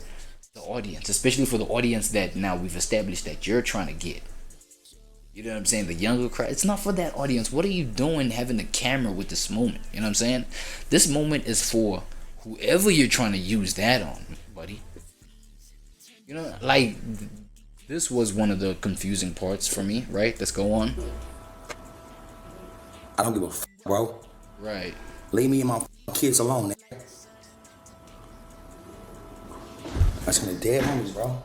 [SPEAKER 3] the audience, especially for the audience that now we've established that you're trying to get. You know what I'm saying? The younger crowd. It's not for that audience. What are you doing having the camera with this moment? You know what I'm saying? This moment is for whoever you're trying to use that on, buddy. You know, like, this was one of the confusing parts for me, right? Let's go on.
[SPEAKER 10] I don't give a bro.
[SPEAKER 1] Right.
[SPEAKER 10] Leave me and my kids alone. That's gonna dead homies, bro.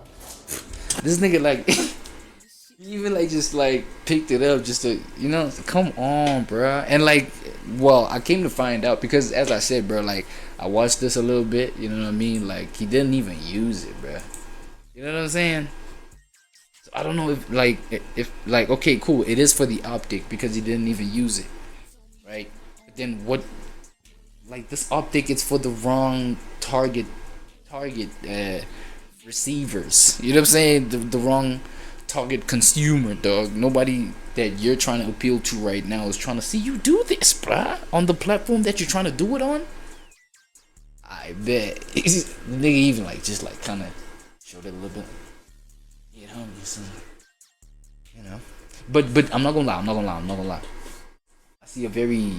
[SPEAKER 1] This nigga like he even like just like picked it up just to, you know, come on, bruh. And like, well, I came to find out because as I said, bro, like I watched this a little bit, you know what I mean? Like he didn't even use it, bruh. You know what I'm saying? So I don't know if like okay, cool, it is for the optic because he didn't even use it, right? But then what? Like this optic, it's for the wrong target receivers. You know what I'm saying? The wrong target consumer, dog. Nobody that you're trying to appeal to right now is trying to see you do this, bruh, on the platform that you're trying to do it on. I bet the nigga even like just like kind of showed it a little bit. You know, just, you know. But I'm not gonna lie. I see a very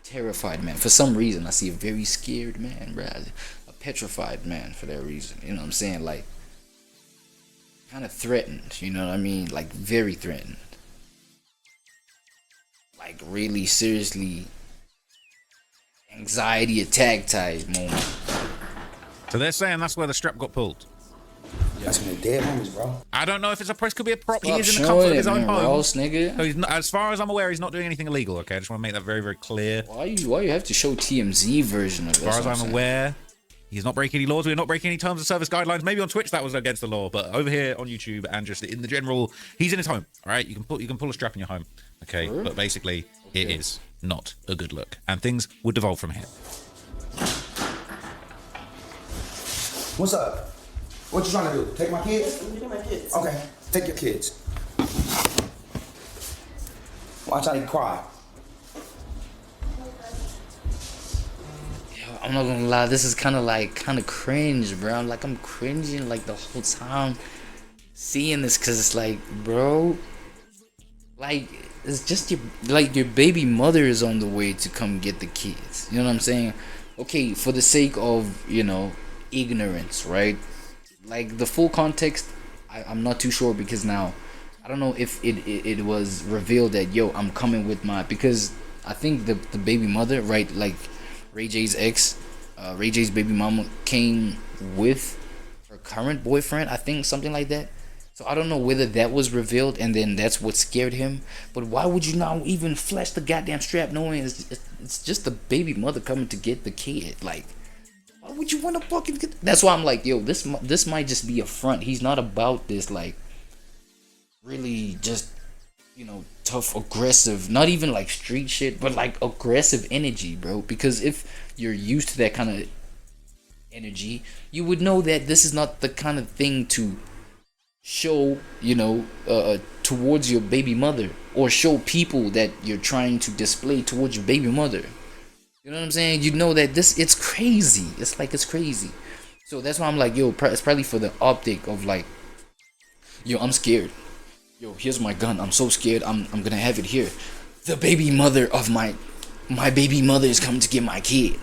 [SPEAKER 1] terrified man. For some reason, I see a very scared man, bruh. A petrified man for that reason. You know what I'm saying? Like, kind of threatened. You know what I mean? Like, very threatened. Like, really seriously anxiety attack type moment.
[SPEAKER 4] So they're saying that's where the strap got pulled.
[SPEAKER 10] That's gonna dead homies, bro.
[SPEAKER 4] I don't know if it's a press, could be a prop.
[SPEAKER 1] Stop
[SPEAKER 4] he is in the comfort of his own home.
[SPEAKER 1] Ross, nigga.
[SPEAKER 4] So he's not, as far as I'm aware, he's not doing anything illegal. Okay, I just want to make that very, very clear.
[SPEAKER 1] Why you have to show TMZ version of this?
[SPEAKER 4] As far as I'm aware, he's not breaking any laws. We're not breaking any terms of service guidelines. Maybe on Twitch that was against the law, but over here on YouTube and just in the general, he's in his home. All right, you can pull a strap in your home. Okay, sure. But basically, it is not a good look, and things would devolve from here.
[SPEAKER 10] What's up? What you trying to do? Take my kids?
[SPEAKER 7] Take my kids.
[SPEAKER 10] Okay, take your kids. Watch how they cry.
[SPEAKER 1] Yo, I'm not gonna lie, this is kind of cringe, bro. I'm cringing like the whole time seeing this, cause it's like, bro, like it's just your baby mother is on the way to come get the kids. You know what I'm saying? Okay, for the sake of, you know, ignorance, right? Like the full context, I'm not too sure because now I don't know if it was revealed that yo, I'm coming with my, because I think the baby mother, right, like Ray J's baby mama came with her current boyfriend, I think, something like that. So I don't know whether that was revealed and then that's what scared him. But why would you not even flash the goddamn strap knowing it's just the baby mother coming to get the kid? Like, why would you want to fucking get? That's why I'm like, yo, this might just be a front. He's not about this, like, really just, you know, tough, aggressive, not even like street shit, but like aggressive energy, bro. Because if you're used to that kind of energy, you would know that this is not the kind of thing to show, you know, towards your baby mother, or show people that you're trying to display towards your baby mother. You know what I'm saying? You know that it's crazy. It's crazy. So that's why I'm like, yo, it's probably for the optic of like, yo, I'm scared. Yo, here's my gun. I'm so scared. I'm gonna have it here. The baby mother of my baby mother is coming to get my kid.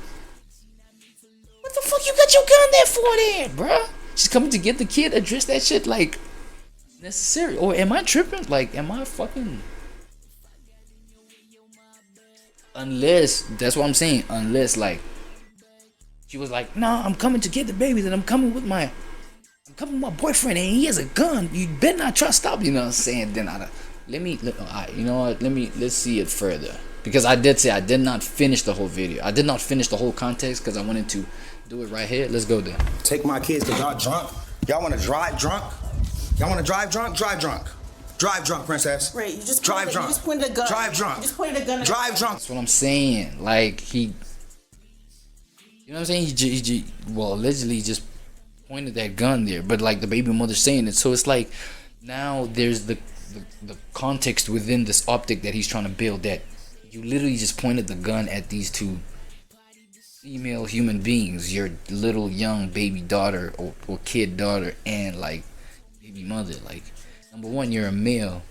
[SPEAKER 1] What the fuck you got your gun there for then, bruh? She's coming to get the kid. Address that shit like necessary. Or am I tripping? Like, am I fucking... Unless, that's what I'm saying, unless like she was like, nah, I'm coming to get the baby, then I'm coming with my boyfriend and he has a gun, you better not try to stop, you know what I'm saying? Then you know what, let's see it further, because I did say I did not finish the whole video, I did not finish the whole context because I wanted to do it right here. Let's go there.
[SPEAKER 10] Take my kids because y'all drunk. Y'all want to drive drunk? Y'all want to drive drunk? Drive drunk. Drive drunk, princess.
[SPEAKER 7] Right, you just
[SPEAKER 10] drive drunk.
[SPEAKER 7] You just pointed a gun.
[SPEAKER 10] Drive drunk.
[SPEAKER 7] You just pointed a gun.
[SPEAKER 10] Drive drunk.
[SPEAKER 1] That's what I'm saying. Like you know what I'm saying? He allegedly just pointed that gun there, but like the baby mother's saying it, so it's like now there's the context within this optic that he's trying to build, that you literally just pointed the gun at these two female human beings, your little young baby daughter or kid daughter and like baby mother. Like, number one, you're a male,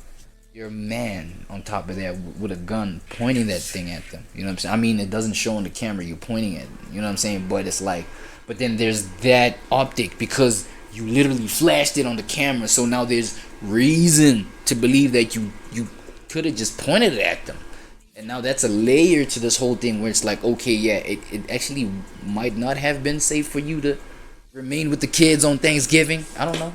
[SPEAKER 1] you're a man on top of that with a gun pointing that thing at them. You know what I'm saying? I mean, it doesn't show on the camera you're pointing at, you know what I'm saying? But it's like, but then there's that optic because you literally flashed it on the camera. So now there's reason to believe that you could have just pointed it at them.
[SPEAKER 3] And now that's a layer to this whole thing where it's like, okay, yeah, it actually might not have been safe for you to remain with the kids on Thanksgiving. I don't know.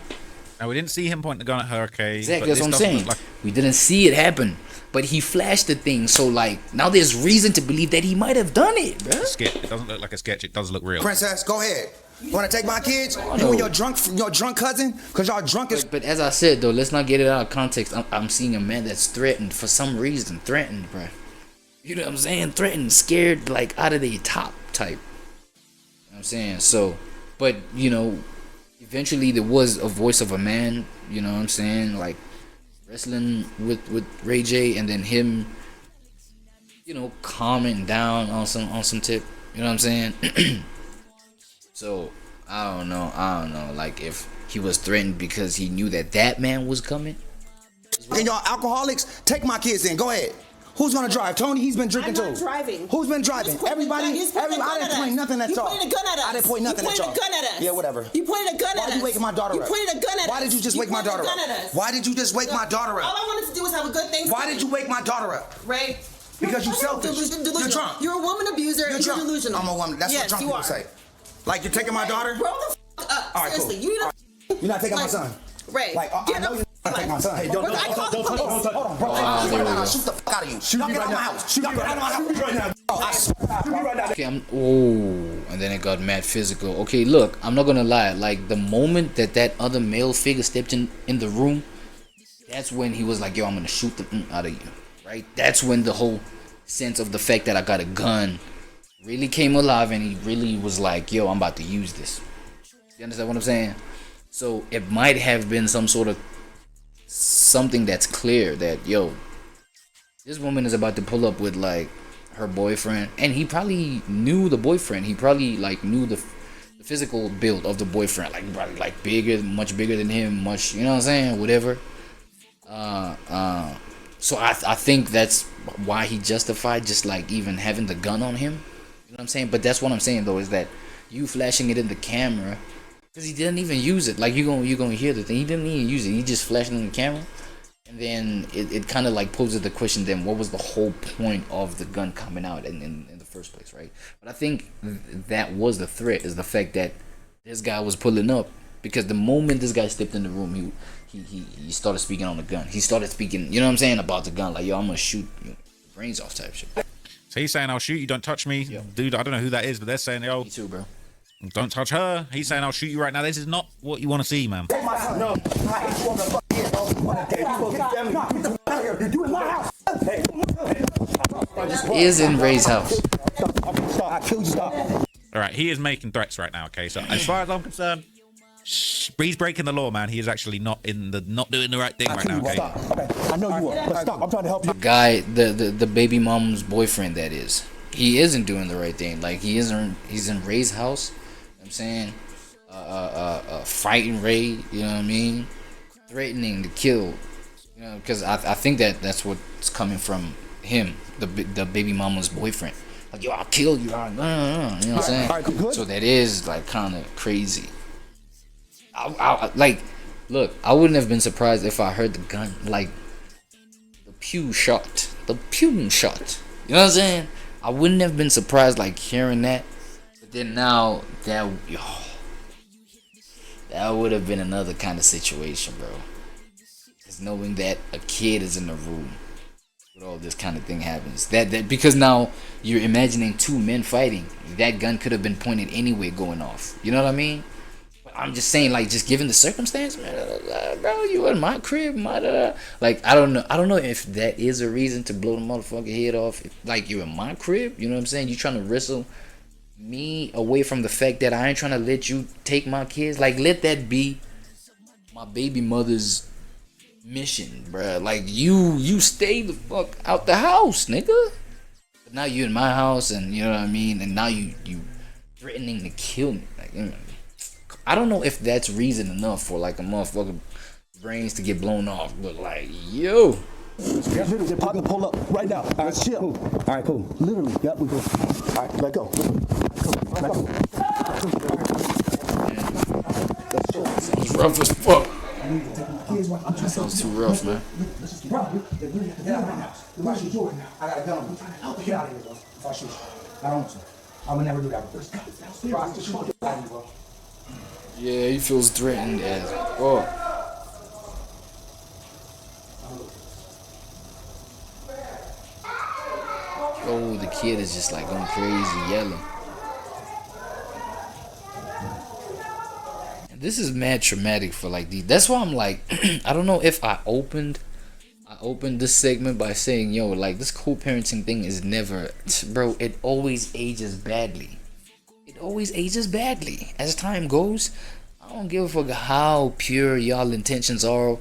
[SPEAKER 4] Now, we didn't see him point the gun at her, okay?
[SPEAKER 3] Exactly, that's what I'm saying. We didn't see it happen, but he flashed the thing, so like now there's reason to believe that he might have done it, bro.
[SPEAKER 4] It doesn't look like a sketch. It does look real.
[SPEAKER 10] Princess, go ahead. You want to take my kids? You and your drunk cousin? Cause y'all drunk as.
[SPEAKER 3] But as I said though, let's not get it out of context. I'm seeing a man that's threatened for some reason. Threatened, bro. You know what I'm saying? Threatened, scared, like out of the top type. You know what I'm saying? So, but you know, eventually there was a voice of a man. You know what I'm saying? Like wrestling with Ray J, and then him, you know, calming down on some tip. You know what I'm saying? So I don't know. Like if he was threatened because he knew that man was coming.
[SPEAKER 10] And y'all alcoholics, take my kids in. Go ahead. Who's gonna drive? Tony, he's been drinking too.
[SPEAKER 12] I'm not driving.
[SPEAKER 10] Who's been driving? Everybody. I didn't point nothing at y'all.
[SPEAKER 12] You pointed a gun at us.
[SPEAKER 10] I didn't point nothing at y'all.
[SPEAKER 12] You pointed a gun at us.
[SPEAKER 10] Yeah, whatever.
[SPEAKER 12] You pointed a gun at us.
[SPEAKER 10] Why you waking my daughter up?
[SPEAKER 12] You pointed a gun at us.
[SPEAKER 10] Why did you just wake my daughter up? Why did you just wake my daughter up?
[SPEAKER 12] All I wanted to do was have a good Thanksgiving.
[SPEAKER 10] Why did you wake my daughter up?
[SPEAKER 12] Ray.
[SPEAKER 10] Because you selfish. You're drunk.
[SPEAKER 12] You're a woman abuser. You're
[SPEAKER 10] drunk.
[SPEAKER 12] delusional.
[SPEAKER 10] I'm a woman. That's what drunk people say. Like you're taking my daughter?
[SPEAKER 12] Grow the f up.
[SPEAKER 10] All right,
[SPEAKER 12] seriously.
[SPEAKER 10] Cool. You're not taking my son.
[SPEAKER 12] Ray.
[SPEAKER 10] Like I know you're not taking my son. Hey, don't touch. Hold on, bro. I'll shoot the fuck out of you. Shoot me right now. Shoot me right now. Shoot me right now. Shoot me right now.
[SPEAKER 3] Okay, and then it got mad physical. Okay, look, I'm not gonna lie. Like the moment that other male figure stepped in the room, that's when he was like, "Yo, I'm gonna shoot the out of you." Right? That's when the whole sense of the fact that I got a gun really came alive, and he really was like, "Yo, I'm about to use this." You understand what I'm saying? So it might have been some sort of something that's clear that, yo, this woman is about to pull up with like her boyfriend, and he probably knew the boyfriend. He probably like knew the physical build of the boyfriend, like probably like bigger, much bigger than him, much, you know what I'm saying, whatever. So I think that's why he justified just like even having the gun on him. You know what I'm saying? But that's what I'm saying though, is that you flashing it in the camera, because he didn't even use it. Like you gonna hear the thing. He didn't even use it. He just flashed it in the camera, and then it kind of like poses the question. Then what was the whole point of the gun coming out in the first place, right? But I think that was the threat, is the fact that this guy was pulling up, because the moment this guy stepped in the room, he started speaking on the gun. He started speaking, you know what I'm saying, about the gun. Like, yo, I'm gonna shoot your brains off type shit.
[SPEAKER 4] So he's saying, I'll shoot you, don't touch me. Yo. Dude, I don't know who that is, but they're saying, yo,
[SPEAKER 3] me too, bro.
[SPEAKER 4] Don't touch her. He's saying, I'll shoot you right now. This is not what you want to see, man.
[SPEAKER 10] No.
[SPEAKER 3] He is in Ray's house.
[SPEAKER 4] All right, he is making threats right now, okay? So as far as I'm concerned, he's breaking the law, man. He is actually not doing the right thing right now, okay?
[SPEAKER 11] I know you are, but stop. I'm trying to help you.
[SPEAKER 3] The guy, the baby mom's boyfriend, that is, he isn't doing the right thing. Like he's in Ray's house. You know what I'm saying, fighting Ray. You know what I mean? Threatening to kill. You know, because I think that's what's coming from him, the baby mama's boyfriend. Like, yo, I'll kill you. You know what I'm saying?
[SPEAKER 11] Right,
[SPEAKER 3] so that is like kind of crazy. I like, look, I wouldn't have been surprised if I heard the gun, like the pew shot. You know what I'm saying? I wouldn't have been surprised like hearing that. But then now that would have been another kind of situation, bro. Because knowing that a kid is in the room with all this kind of thing happens, that because now you're imagining two men fighting. That gun could have been pointed anyway, going off. You know what I mean? I'm just saying, like, just given the circumstance, man, bro, you in my crib, like, I don't know if that is a reason to blow the motherfucking head off. Like, you're in my crib, you know what I'm saying? You trying to wrestle me away from the fact that I ain't trying to let you take my kids. Like, let that be my baby mother's mission, bro. Like, you stay the fuck out the house, nigga. But now you in my house, and you know what I mean? And now you threatening to kill me, like, you know. I don't know if that's reason enough for like a motherfucker brains to get blown off, but like, yo.
[SPEAKER 11] Literally, pop and pull up right now. All right, chill. All right, cool. Literally, yep, we go. All right, let go. Let go.
[SPEAKER 3] It's rough as fuck.
[SPEAKER 1] That sounds too rough, man.
[SPEAKER 10] I got a gun. Help me get out of here, bro. If I shoot you. I don't want to. I would never do that. Bro.
[SPEAKER 1] Yeah, he feels threatened as. Oh. Oh, the kid is just like going crazy, yelling. This is mad traumatic for like these. That's why I'm like, I don't know if I opened this segment by saying, yo, like this co-parenting thing is never, bro, it always ages badly. It always ages badly. As time goes, I don't give a fuck how pure y'all intentions are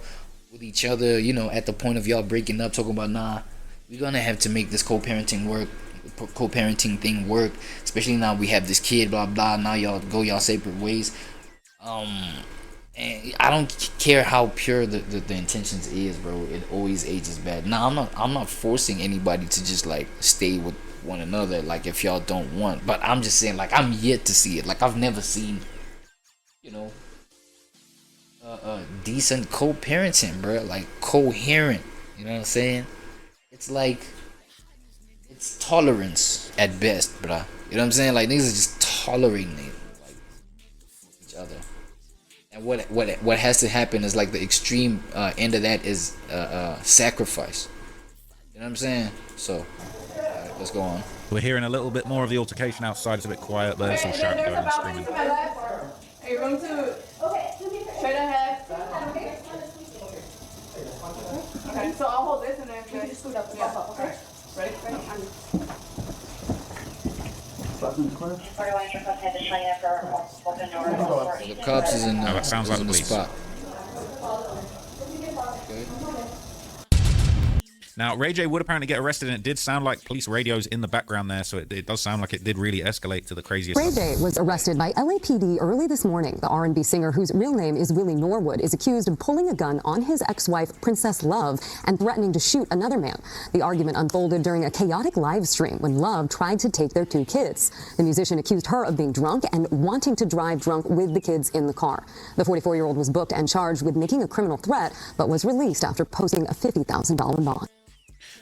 [SPEAKER 1] with each other, you know, at the point of y'all breaking up, talking about, nah, we're gonna have to make this co-parenting thing work, especially now we have this kid, blah blah, now y'all go y'all separate ways. And I don't care how pure the intentions is, bro. It always ages bad. Now I'm not forcing anybody to just like stay with one another, like if y'all don't want. But I'm just saying, like, I'm yet to see it. Like, I've never seen, you know, decent co-parenting, bro. Like coherent. You know what I'm saying? It's like, it's tolerance at best, bro. You know what I'm saying? Like, niggas are just tolerating it, like, each other. And what has to happen is like the extreme end of that is sacrifice. You know what I'm saying? So, let's go on.
[SPEAKER 4] We're hearing a little bit more of the altercation outside. It's a bit quiet, but it's all shouting going and screaming.
[SPEAKER 13] Are you going to straight ahead? Okay, so I'll hold this and then you just scoot up the top, okay? Ready?
[SPEAKER 1] The cops is in
[SPEAKER 4] that sounds like the police.
[SPEAKER 1] Spot.
[SPEAKER 4] Now, Ray J would apparently get arrested, and it did sound like police radios in the background there, so it does sound like it did really escalate to the craziest.
[SPEAKER 14] Ray J was arrested by LAPD early this morning. The R&B singer, whose real name is Willie Norwood, is accused of pulling a gun on his ex-wife, Princess Love, and threatening to shoot another man. The argument unfolded during a chaotic live stream when Love tried to take their 2 kids. The musician accused her of being drunk and wanting to drive drunk with the kids in the car. The 44-year-old was booked and charged with making a criminal threat, but was released after posting a $50,000 bond.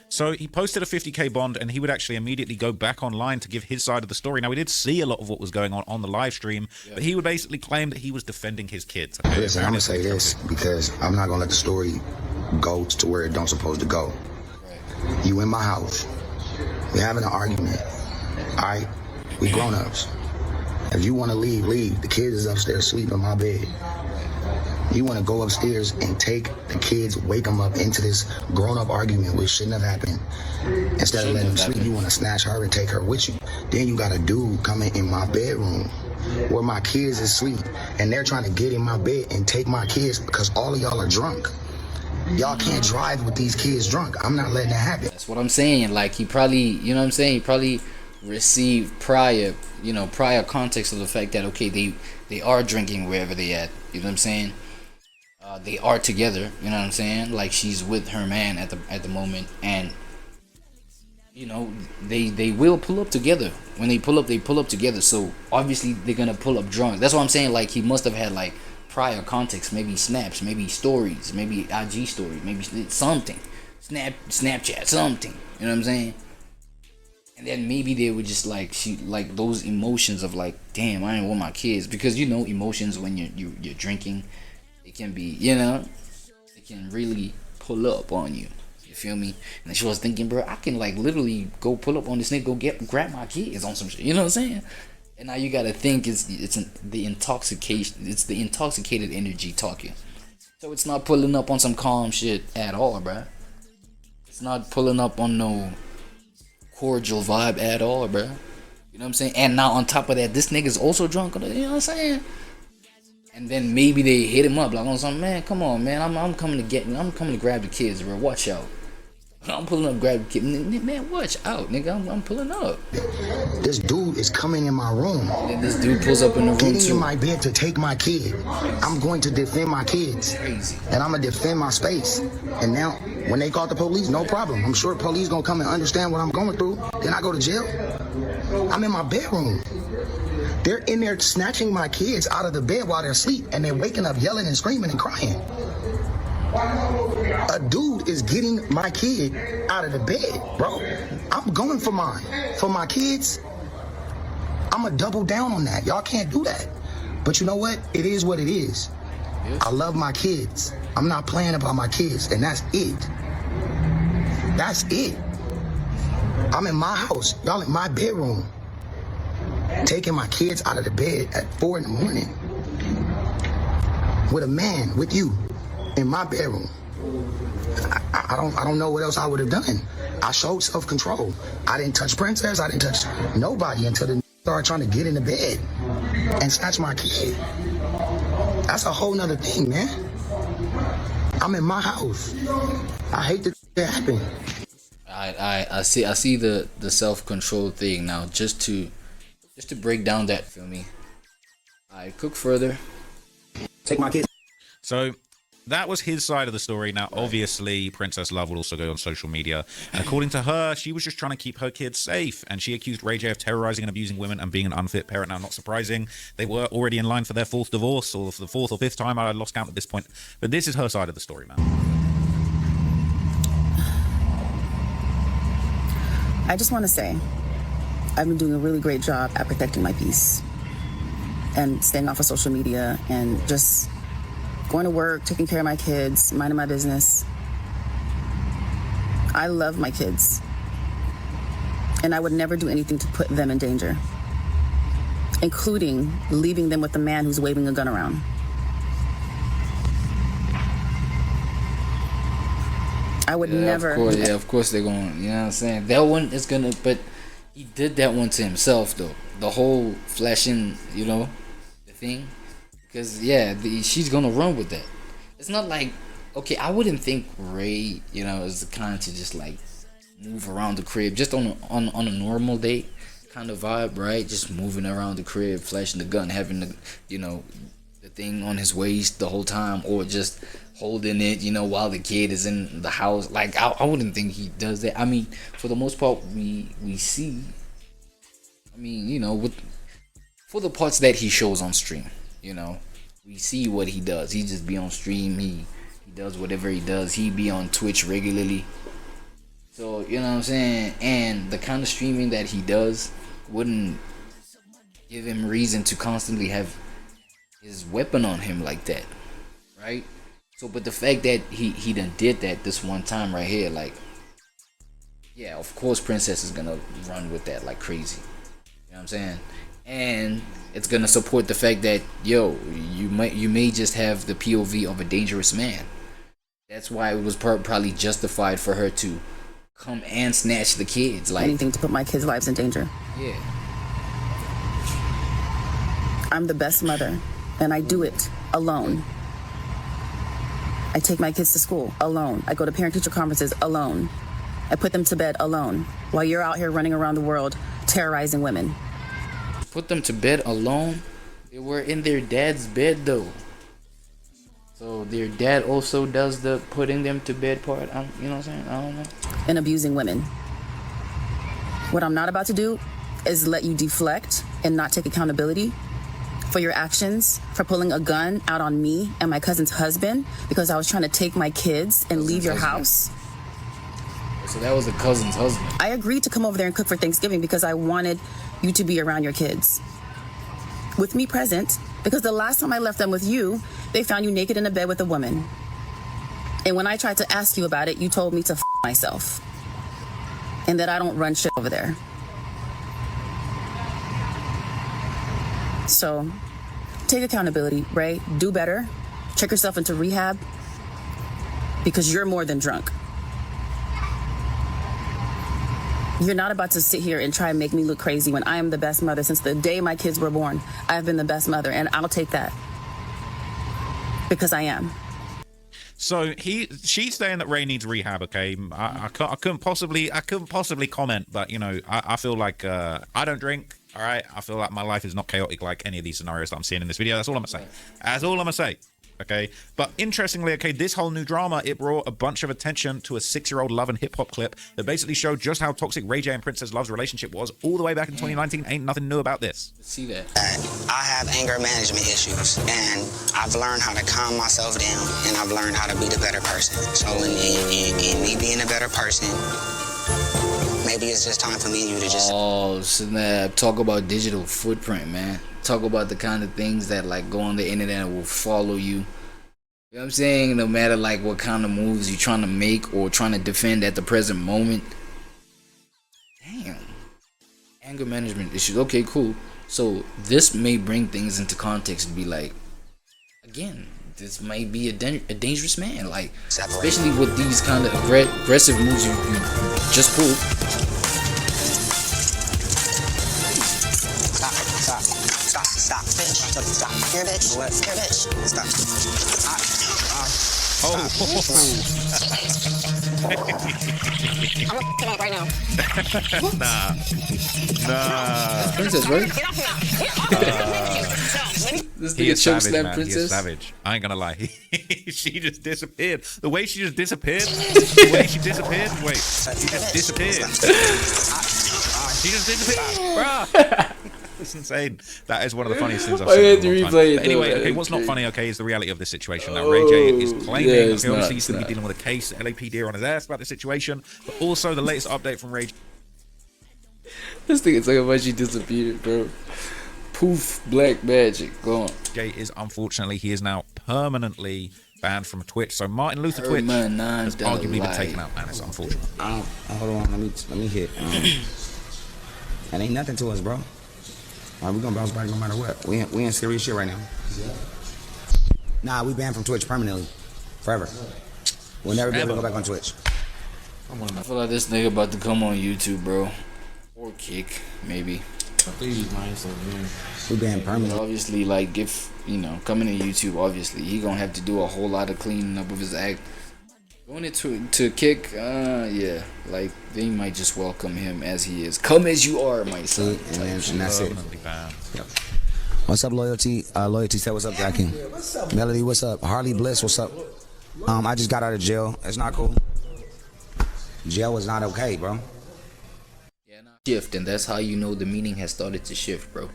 [SPEAKER 4] So he posted a $50K bond, and he would actually immediately go back online to give his side of the story. Now, we did see a lot of what was going on the live stream, but he would basically claim that he was defending his kids. Okay?
[SPEAKER 10] Listen, I'm going to say this because I'm not going to let the story go to where it don't supposed to go. You in my house. We having an argument. All right? We grown-ups. If you want to leave, leave. The kids is upstairs sleeping in my bed. You want to go upstairs and take the kids, wake them up into this grown-up argument which shouldn't have happened. Instead of letting them sleep, you want to snatch her and take her with you. Then you got a dude coming in my bedroom where my kids is asleep, and they're trying to get in my bed and take my kids because all of y'all are drunk. Y'all can't drive with these kids drunk. I'm not letting that happen.
[SPEAKER 1] That's what I'm saying. Like, he probably, you know what I'm saying? He probably received prior context of the fact that, okay, they are drinking wherever they at. You know what I'm saying? They are together, you know what I'm saying? Like, she's with her man at the moment, and you know, they will pull up together. When they pull up together. So obviously they're gonna pull up drunk. That's what I'm saying. Like, he must have had like prior context, maybe snaps, maybe stories, maybe IG story, maybe something, Snapchat, something. You know what I'm saying? And then maybe they were just like those emotions of like, damn, I didn't want my kids, because you know emotions when you're drinking. It can be, you know, it can really pull up on you. You feel me? And she was thinking, bro, I can like literally go pull up on this nigga, go grab my kids on some shit. You know what I'm saying? And now you gotta think the intoxication. It's the intoxicated energy talking. So it's not pulling up on some calm shit at all, bro. It's not pulling up on no cordial vibe at all, bro. You know what I'm saying? And now on top of that, this nigga's also drunk. You know what I'm saying? And then maybe they hit him up like on something, man, come on, man, I'm coming to get you. I'm coming to grab the kids, bro. Watch out. I'm pulling up, grab the kid. Man, watch out, nigga. I'm pulling up.
[SPEAKER 10] This dude is coming in my room.
[SPEAKER 1] And this dude pulls up in the room
[SPEAKER 10] getting
[SPEAKER 1] too.
[SPEAKER 10] in my bed to take my kid. I'm going to defend my kids.
[SPEAKER 1] Crazy.
[SPEAKER 10] And I'm going to defend my space. And now, when they call the police, no problem. I'm sure police going to come and understand what I'm going through. Then I go to jail. I'm in my bedroom. They're in there snatching my kids out of the bed while they're asleep, and they're waking up yelling and screaming and crying. A dude is getting my kid out of the bed, bro. I'm going for mine. For my kids, I'm going to double down on that. Y'all can't do that. But you know what? It is what it is. I love my kids. I'm not playing about my kids, and that's it. That's it. I'm in my house. Y'all in my bedroom. Taking my kids out of the bed at 4 in the morning. With a man, with you, in my bedroom. I don't know what else I would have done. I showed self-control. I didn't touch Princess. I didn't touch nobody until the started trying to get in the bed and snatch my kid. That's a whole nother thing, man. I'm in my house. I hate that it happened.
[SPEAKER 3] I see the self-control thing now. Just to break down that, feel me? I cook further.
[SPEAKER 10] Take my kids.
[SPEAKER 4] So that was his side of the story. Now, obviously, Princess Love would also go on social media. And according to her, she was just trying to keep her kids safe. And she accused Ray J of terrorizing and abusing women and being an unfit parent. Now, not surprising. They were already in line for their 4th divorce, or for the 4th or 5th time. I lost count at this point. But this is her side of the story, man.
[SPEAKER 15] I just want to say, I've been doing a really great job at protecting my peace and staying off of social media and just going to work, taking care of my kids, minding my business. I love my kids, and I would never do anything to put them in danger, including leaving them with a man who's waving a gun around. I would never.
[SPEAKER 3] Of course they're going, you know what I'm saying? That one is gonna, but he did that one to himself, though. The whole flashing, you know, the thing. Because, yeah, she's gonna run with that. It's not like, okay, I wouldn't think Ray, you know, is the kind to just, like, move around the crib just on a normal day kind of vibe, right? Just moving around the crib, flashing the gun, having the, you know, the thing on his waist the whole time, or just holding it, you know, while the kid is in the house. Like, I wouldn't think he does that. I mean, for the most part, we see, I mean, you know, for the parts that he shows on stream, you know, we see what he does. He just be on stream. He does whatever he does. He be on Twitch regularly. So, you know what I'm saying? And the kind of streaming that he does wouldn't give him reason to constantly have his weapon on him like that, right? So, but the fact that he done did that this one time right here, like, yeah, of course Princess is gonna run with that like crazy. You know what I'm saying? And it's gonna support the fact that, yo, you may just have the POV of a dangerous man. That's why it was probably justified for her to come and snatch the kids. Like,
[SPEAKER 15] anything to put my kids' lives in danger.
[SPEAKER 3] Yeah.
[SPEAKER 15] I'm the best mother, and I do it alone. I take my kids to school alone. I go to parent-teacher conferences alone. I put them to bed alone, while you're out here running around the world terrorizing women.
[SPEAKER 3] Put them to bed alone? They were in their dad's bed, though. So their dad also does the putting them to bed part. You know what I'm saying? I don't know.
[SPEAKER 15] And abusing women. What I'm not about to do is let you deflect and not take accountability for your actions, for pulling a gun out on me and my cousin's husband because I was trying to take my kids and leave your house.
[SPEAKER 3] So that was a cousin's husband.
[SPEAKER 15] I agreed to come over there and cook for Thanksgiving because I wanted you to be around your kids. With me present, because the last time I left them with you, they found you naked in a bed with a woman. And when I tried to ask you about it, you told me to myself. And that I don't run shit over there. So, take accountability, Ray. Do better. Check yourself into rehab. Because you're more than drunk. You're not about to sit here and try and make me look crazy when I am the best mother. Since the day my kids were born, I've been the best mother, and I'll take that. Because I am.
[SPEAKER 4] So she's saying that Ray needs rehab. Okay, I couldn't possibly comment, but you know, I feel like I don't drink. All right, I feel like my life is not chaotic like any of these scenarios that I'm seeing in this video. That's all I'm gonna say. That's all I'm gonna say. Okay, but interestingly, okay, this whole new drama, it brought a bunch of attention to a 6-year-old love and hip-hop clip that basically showed just how toxic Ray J and Princess Love's relationship was all the way back in 2019. Ain't nothing new about this.
[SPEAKER 1] Let's see that.
[SPEAKER 10] I have anger management issues, and I've learned how to calm myself down, and I've learned how to be the better person. So in me being a better person, maybe it's just time for me and you to just...
[SPEAKER 1] Oh, snap. Talk about digital footprint, man. Talk about the kind of things that like go on the internet and will follow you. You know what I'm saying? No matter like what kind of moves you're trying to make or trying to defend at the present moment. Damn. Anger management issues. Okay, cool. So this may bring things into context and be like, again, this might be a dangerous man. Like, especially with these kind of aggressive moves you just pulled.
[SPEAKER 10] Stop, bitch. Stop. You're a bitch. What? You're a bitch. Stop.
[SPEAKER 4] Oh.
[SPEAKER 10] I'm gonna up right now.
[SPEAKER 4] Nah.
[SPEAKER 1] Princess, right? This
[SPEAKER 4] He is
[SPEAKER 1] nigga
[SPEAKER 4] savage,
[SPEAKER 1] chokeslam
[SPEAKER 4] man.
[SPEAKER 1] Princess.
[SPEAKER 4] He is savage. I ain't gonna lie. She just disappeared. The way she just disappeared. The way she disappeared. Wait. She just disappeared. She just disappeared. Bruh. It's insane. That is one of the funniest things I've seen in a long time. But anyway, okay, what's not funny, okay, is the reality of this situation. Now, Ray J is claiming, okay, obviously he's going to be dealing with a case, LAPD are on his ass about the situation, but also the latest update from Ray J.
[SPEAKER 1] This thing is talking about she disappeared, bro. Poof, black magic, gone.
[SPEAKER 4] Jay is, unfortunately, he is now permanently banned from Twitch. So Martin Luther Twitch has arguably been taken out, man. It's unfortunate.
[SPEAKER 16] Hold on, let me hit. That ain't nothing to us, bro. All right, we're gonna bounce back no matter what. We in serious shit right now. Nah, we banned from Twitch permanently. Forever. We'll never be able to go back on Twitch.
[SPEAKER 1] I feel like this nigga about to come on YouTube, bro. Or Kick, maybe.
[SPEAKER 16] We banned permanently.
[SPEAKER 1] Obviously, like, if, you know, coming to YouTube, obviously, he gonna have to do a whole lot of cleaning up of his act. Going to Kick, yeah, like, they might just welcome him as he is. Come as you are, my son.
[SPEAKER 16] And that's it. Yep. What's up, Loyalty? Loyalty said, what's up, Jackie? Melody, what's up? Harley Bliss, what's up? I just got out of jail. It's not cool. Jail was not okay, bro.
[SPEAKER 1] Shift, and that's how you know the meaning has started to shift, bro.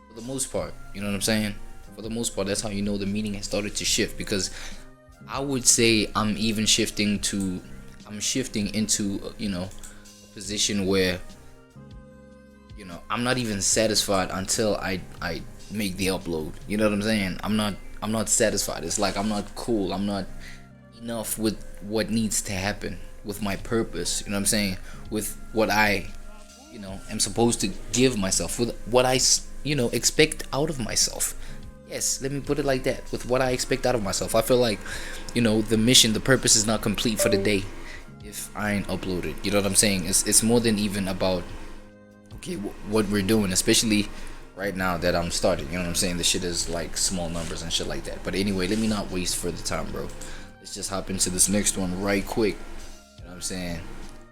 [SPEAKER 1] For the most part, you know what I'm saying? For the most part, that's how you know the meaning has started to shift, because I would say I'm shifting into, you know, a position where, you know, I'm not even satisfied until I make the upload. You know what I'm saying? I'm not satisfied. It's like I'm not cool. I'm not enough with what needs to happen, with my purpose. You know what I'm saying? With what I, you know, am supposed to give myself, with what I, you know, expect out of myself. Yes, let me put it like that. With what I expect out of myself. I feel like, you know, the mission, the purpose is not complete for the day if I ain't uploaded. You know what I'm saying? It's more than even about, okay, what we're doing, especially right now that I'm starting. You know what I'm saying? The shit is like small numbers and shit like that. But anyway, let me not waste further time, bro. Let's just hop into this next one right quick. You know what I'm saying?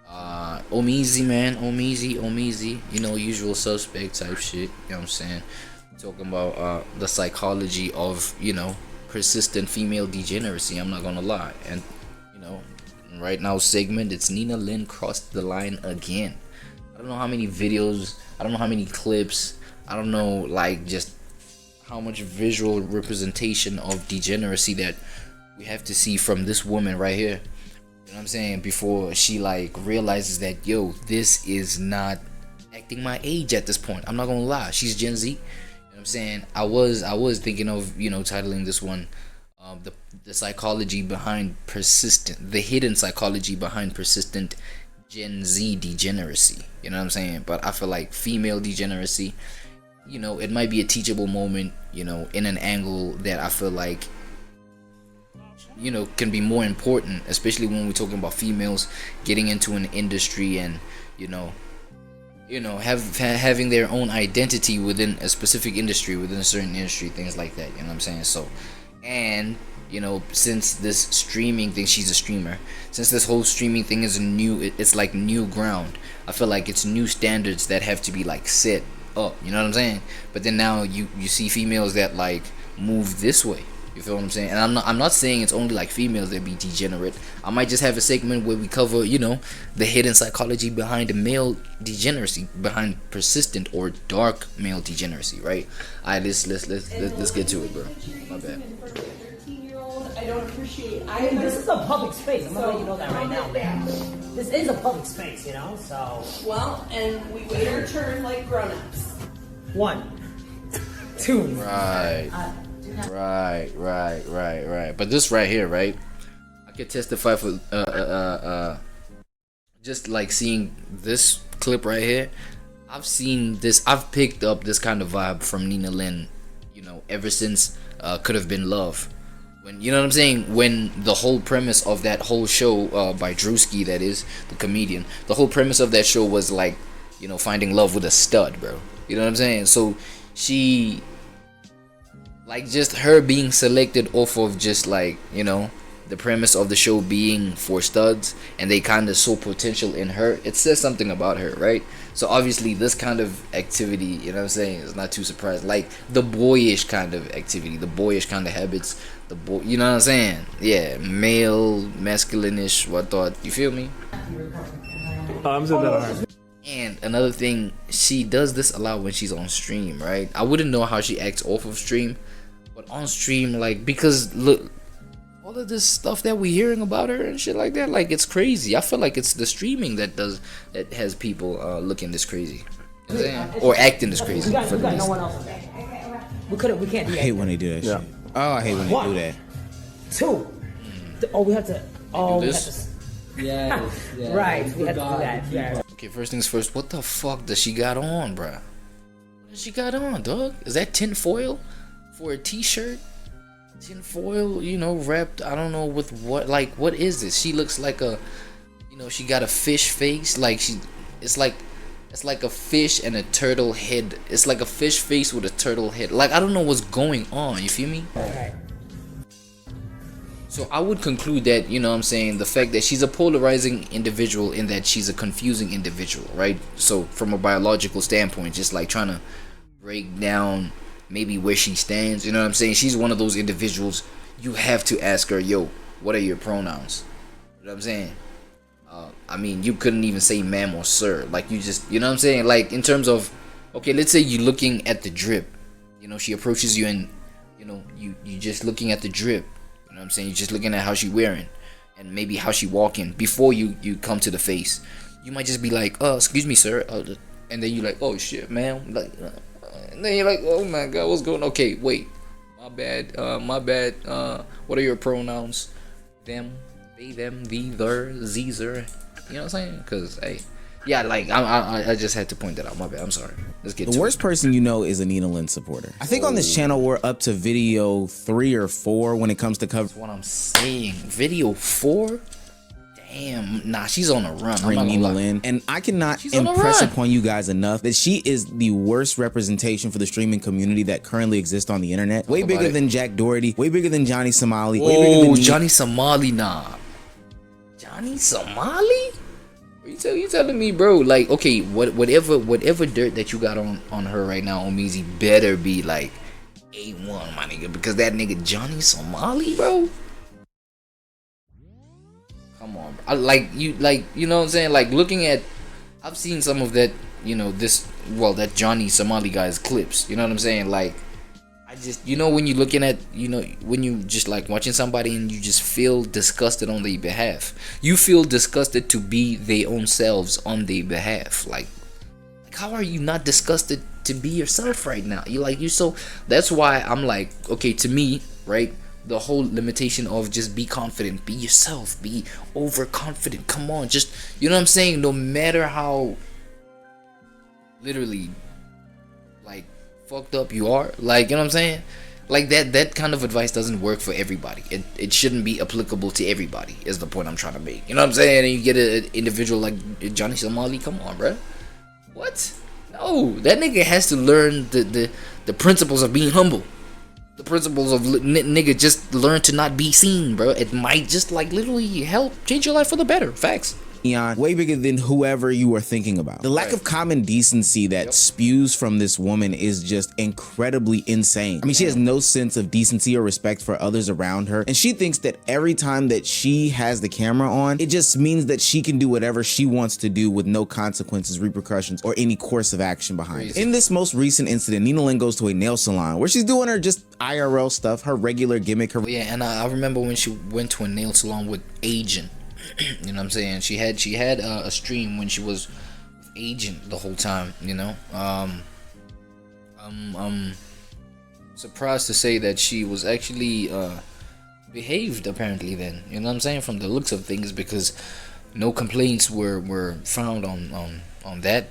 [SPEAKER 1] Omeezy, man. Omeezy. You know, usual suspect type shit. You know what I'm saying? Talking about the psychology of, you know, persistent female degeneracy. I'm not gonna lie. And, you know, right now segment, it's Nina Lynn crossed the line again. I don't know how many videos, I don't know how many clips, I don't know, like, just how much visual representation of degeneracy that we have to see from this woman right here. You know what I'm saying? Before she, like, realizes that, yo, this is not acting my age at this point. I'm not gonna lie. She's Gen Z. I'm saying I was thinking of, you know, titling this one the psychology behind the hidden psychology behind persistent Gen Z degeneracy. You know what I'm saying? But I feel like female degeneracy, you know, it might be a teachable moment, you know, in an angle that I feel like, you know, can be more important, especially when we're talking about females getting into an industry and, you know, having their own identity within a specific industry, within a certain industry, things like that. You know what I'm saying? So, and, you know, since this streaming thing, she's a streamer. Since this whole streaming thing is it's like new ground. I feel like it's new standards that have to be like set up. You know what I'm saying? But then now you see females that like move this way. You You feel what I'm saying? And I'm not saying it's only like females that be degenerate. I might just have a segment where we cover, you know, the hidden psychology behind the male degeneracy, behind persistent or dark male degeneracy, right? Alright, let's get to it, bro. My bad.
[SPEAKER 17] I don't appreciate. This is a public space. I'm gonna let you know that right now, man. This is a public space, you know. So
[SPEAKER 13] Well, and we wait our turn like grown-ups.
[SPEAKER 17] 1, 2.
[SPEAKER 1] Right. But this right here, right? I could testify for just like seeing this clip right here. I've picked up this kind of vibe from Nina Lynn, you know, ever since Could Have Been Love. When, you know what I'm saying? When the whole premise of that whole show by Drewski, that is the comedian, the whole premise of that show was like, you know, finding love with a stud, bro. You know what I'm saying? So she, like, just her being selected off of just like, you know, the premise of the show being for studs, and they kind of saw potential in her. It says something about her, right? So obviously this kind of activity, you know what I'm saying, is not too surprised. Like the boyish kind of activity, the boyish kind of habits, the boy, you know what I'm saying? Yeah, male, masculine-ish, what thought? You feel me?
[SPEAKER 18] I'm saying that.
[SPEAKER 1] And another thing, she does this a lot when she's on stream, right? I wouldn't know how she acts off of stream, but on stream, like, because look, all of this stuff that we're hearing about her and shit like that, like, it's crazy. I feel like it's the streaming that has people looking this crazy, you know what I'm saying? Or acting this crazy.
[SPEAKER 17] We got no one else. We can't do that.
[SPEAKER 19] I hate when they do that shit. Oh, I hate when they do that.
[SPEAKER 17] 2. Oh, we have to. Oh, we have to.
[SPEAKER 8] Yeah.
[SPEAKER 17] Right, we have to do that. Yeah.
[SPEAKER 1] Okay, first things first, what the fuck does she got on, bruh? What does she got on, dog? Is that tin foil for a t-shirt? Tin foil, you know, wrapped, I don't know with what, like, what is this? She looks like a, you know, she got a fish face, like it's like a fish and a turtle head. It's like a fish face with a turtle head. Like, I don't know what's going on, you feel me?
[SPEAKER 17] Right.
[SPEAKER 1] So I would conclude that, you know what I'm saying, the fact that she's a polarizing individual in that she's a confusing individual, right? So from a biological standpoint, just like trying to break down maybe where she stands, you know what I'm saying? She's one of those individuals you have to ask her, yo, what are your pronouns? You know what I'm saying? I mean, you couldn't even say ma'am or sir. Like, you just, you know what I'm saying? Like, in terms of, okay, let's say you're looking at the drip. You know, she approaches you and, you know, you just looking at the drip. You know what I'm saying? You're just looking at how she wearing and maybe how she walking before you come to the face. You might just be like, excuse me, sir. And then you're like, oh, shit, man. Like, and then you're like, oh, my God, what's going on? Okay, wait. My bad. What are your pronouns? Them, they, them, thee, their, zeezer. You know what I'm saying? Because, hey. Yeah, like, I just had to point that out. My bad. I'm sorry. Let's get to it.
[SPEAKER 19] The worst person you know is a Nina Lynn supporter. I think on this channel we're up to video 3 or 4 when it comes to cover.
[SPEAKER 1] That's what I'm saying. Video 4? Damn. Nah, she's on a run.
[SPEAKER 19] Bring Nina Lynn. And I cannot impress upon you guys enough that she is the worst representation for the streaming community that currently exists on the internet. Way bigger than Jack Doherty. Way bigger than Johnny Somali. Way bigger than
[SPEAKER 1] Johnny Somali, nah. Johnny Somali? You telling me, bro? Like, okay, whatever dirt that you got on her right now, Omizi, better be like A1, my nigga, because that nigga Johnny Somali, bro. Come on, bro. You know what I'm saying? Like, looking at, I've seen some of that, you know, that Johnny Somali guy's clips. You know what I'm saying? Like, I just, you know, when you're looking at, you know, when you just like watching somebody and you just feel disgusted on their behalf. You feel disgusted to be their own selves on their behalf. Like how are you not disgusted to be yourself right now? That's why I'm like, okay, to me, right, the whole limitation of just be confident, be yourself, be overconfident. Come on, just, you know what I'm saying? No matter how literally like fucked up you are, like, you know what I'm saying, like that kind of advice doesn't work for everybody. It shouldn't be applicable to everybody is the point I'm trying to make. You know what I'm saying? And you get an individual like Johnny Somali, come on, bro. What? No, that nigga has to learn the principles of being humble, the principles of nigga just learn to not be seen, bro. It might just like literally help change your life for the better. Facts.
[SPEAKER 19] Neon, way bigger than whoever you are thinking about. The lack of common decency that spews from this woman is just incredibly insane. I mean, she has no sense of decency or respect for others around her, and she thinks that every time that she has the camera on, it just means that she can do whatever she wants to do with no consequences, repercussions, or any course of action behind it. In this most recent incident, Nina Lynn goes to a nail salon where she's doing her just IRL stuff, her regular gimmick.
[SPEAKER 3] Yeah, and I remember when she went to a nail salon with Agent. You know what I'm saying? She had a stream when she was with Agent the whole time. You know, I'm surprised to say that she was actually behaved apparently then. You know what I'm saying? From the looks of things, because no complaints were found on that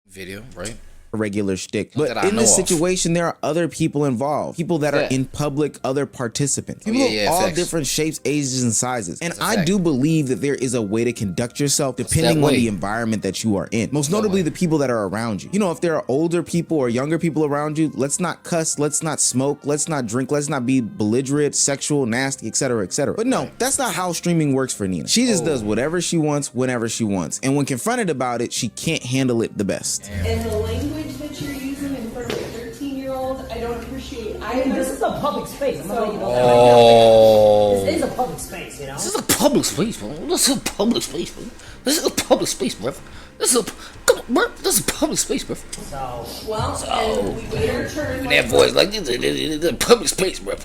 [SPEAKER 3] video, right?
[SPEAKER 19] Regular shtick. But in this situation, there are other people involved, people that are in public, other participants, people of all different shapes, ages, and sizes. And I do believe that there is a way to conduct yourself depending on the environment that you are in, most notably the people that are around you. You know, if there are older people or younger people around you, let's not cuss, let's not smoke, let's not drink, let's not be belligerent, sexual, nasty, etc., etc. But no, that's not how streaming works for Nina. She just does whatever she wants, whenever she wants. And when confronted about it, she can't handle it the best.
[SPEAKER 13] And the language that you're using in front of a 13-year-old, I don't appreciate.
[SPEAKER 17] This is a public space. I'm gonna let you know that
[SPEAKER 3] Oh.
[SPEAKER 17] right now. This is a public space, you know?
[SPEAKER 3] This is a public space, bro. This is a public space, bro. This is a public space, bro. This is a This is a public space, bro.
[SPEAKER 17] So,
[SPEAKER 3] and
[SPEAKER 13] we wait our turn.
[SPEAKER 3] that voice like this is a public space, bro.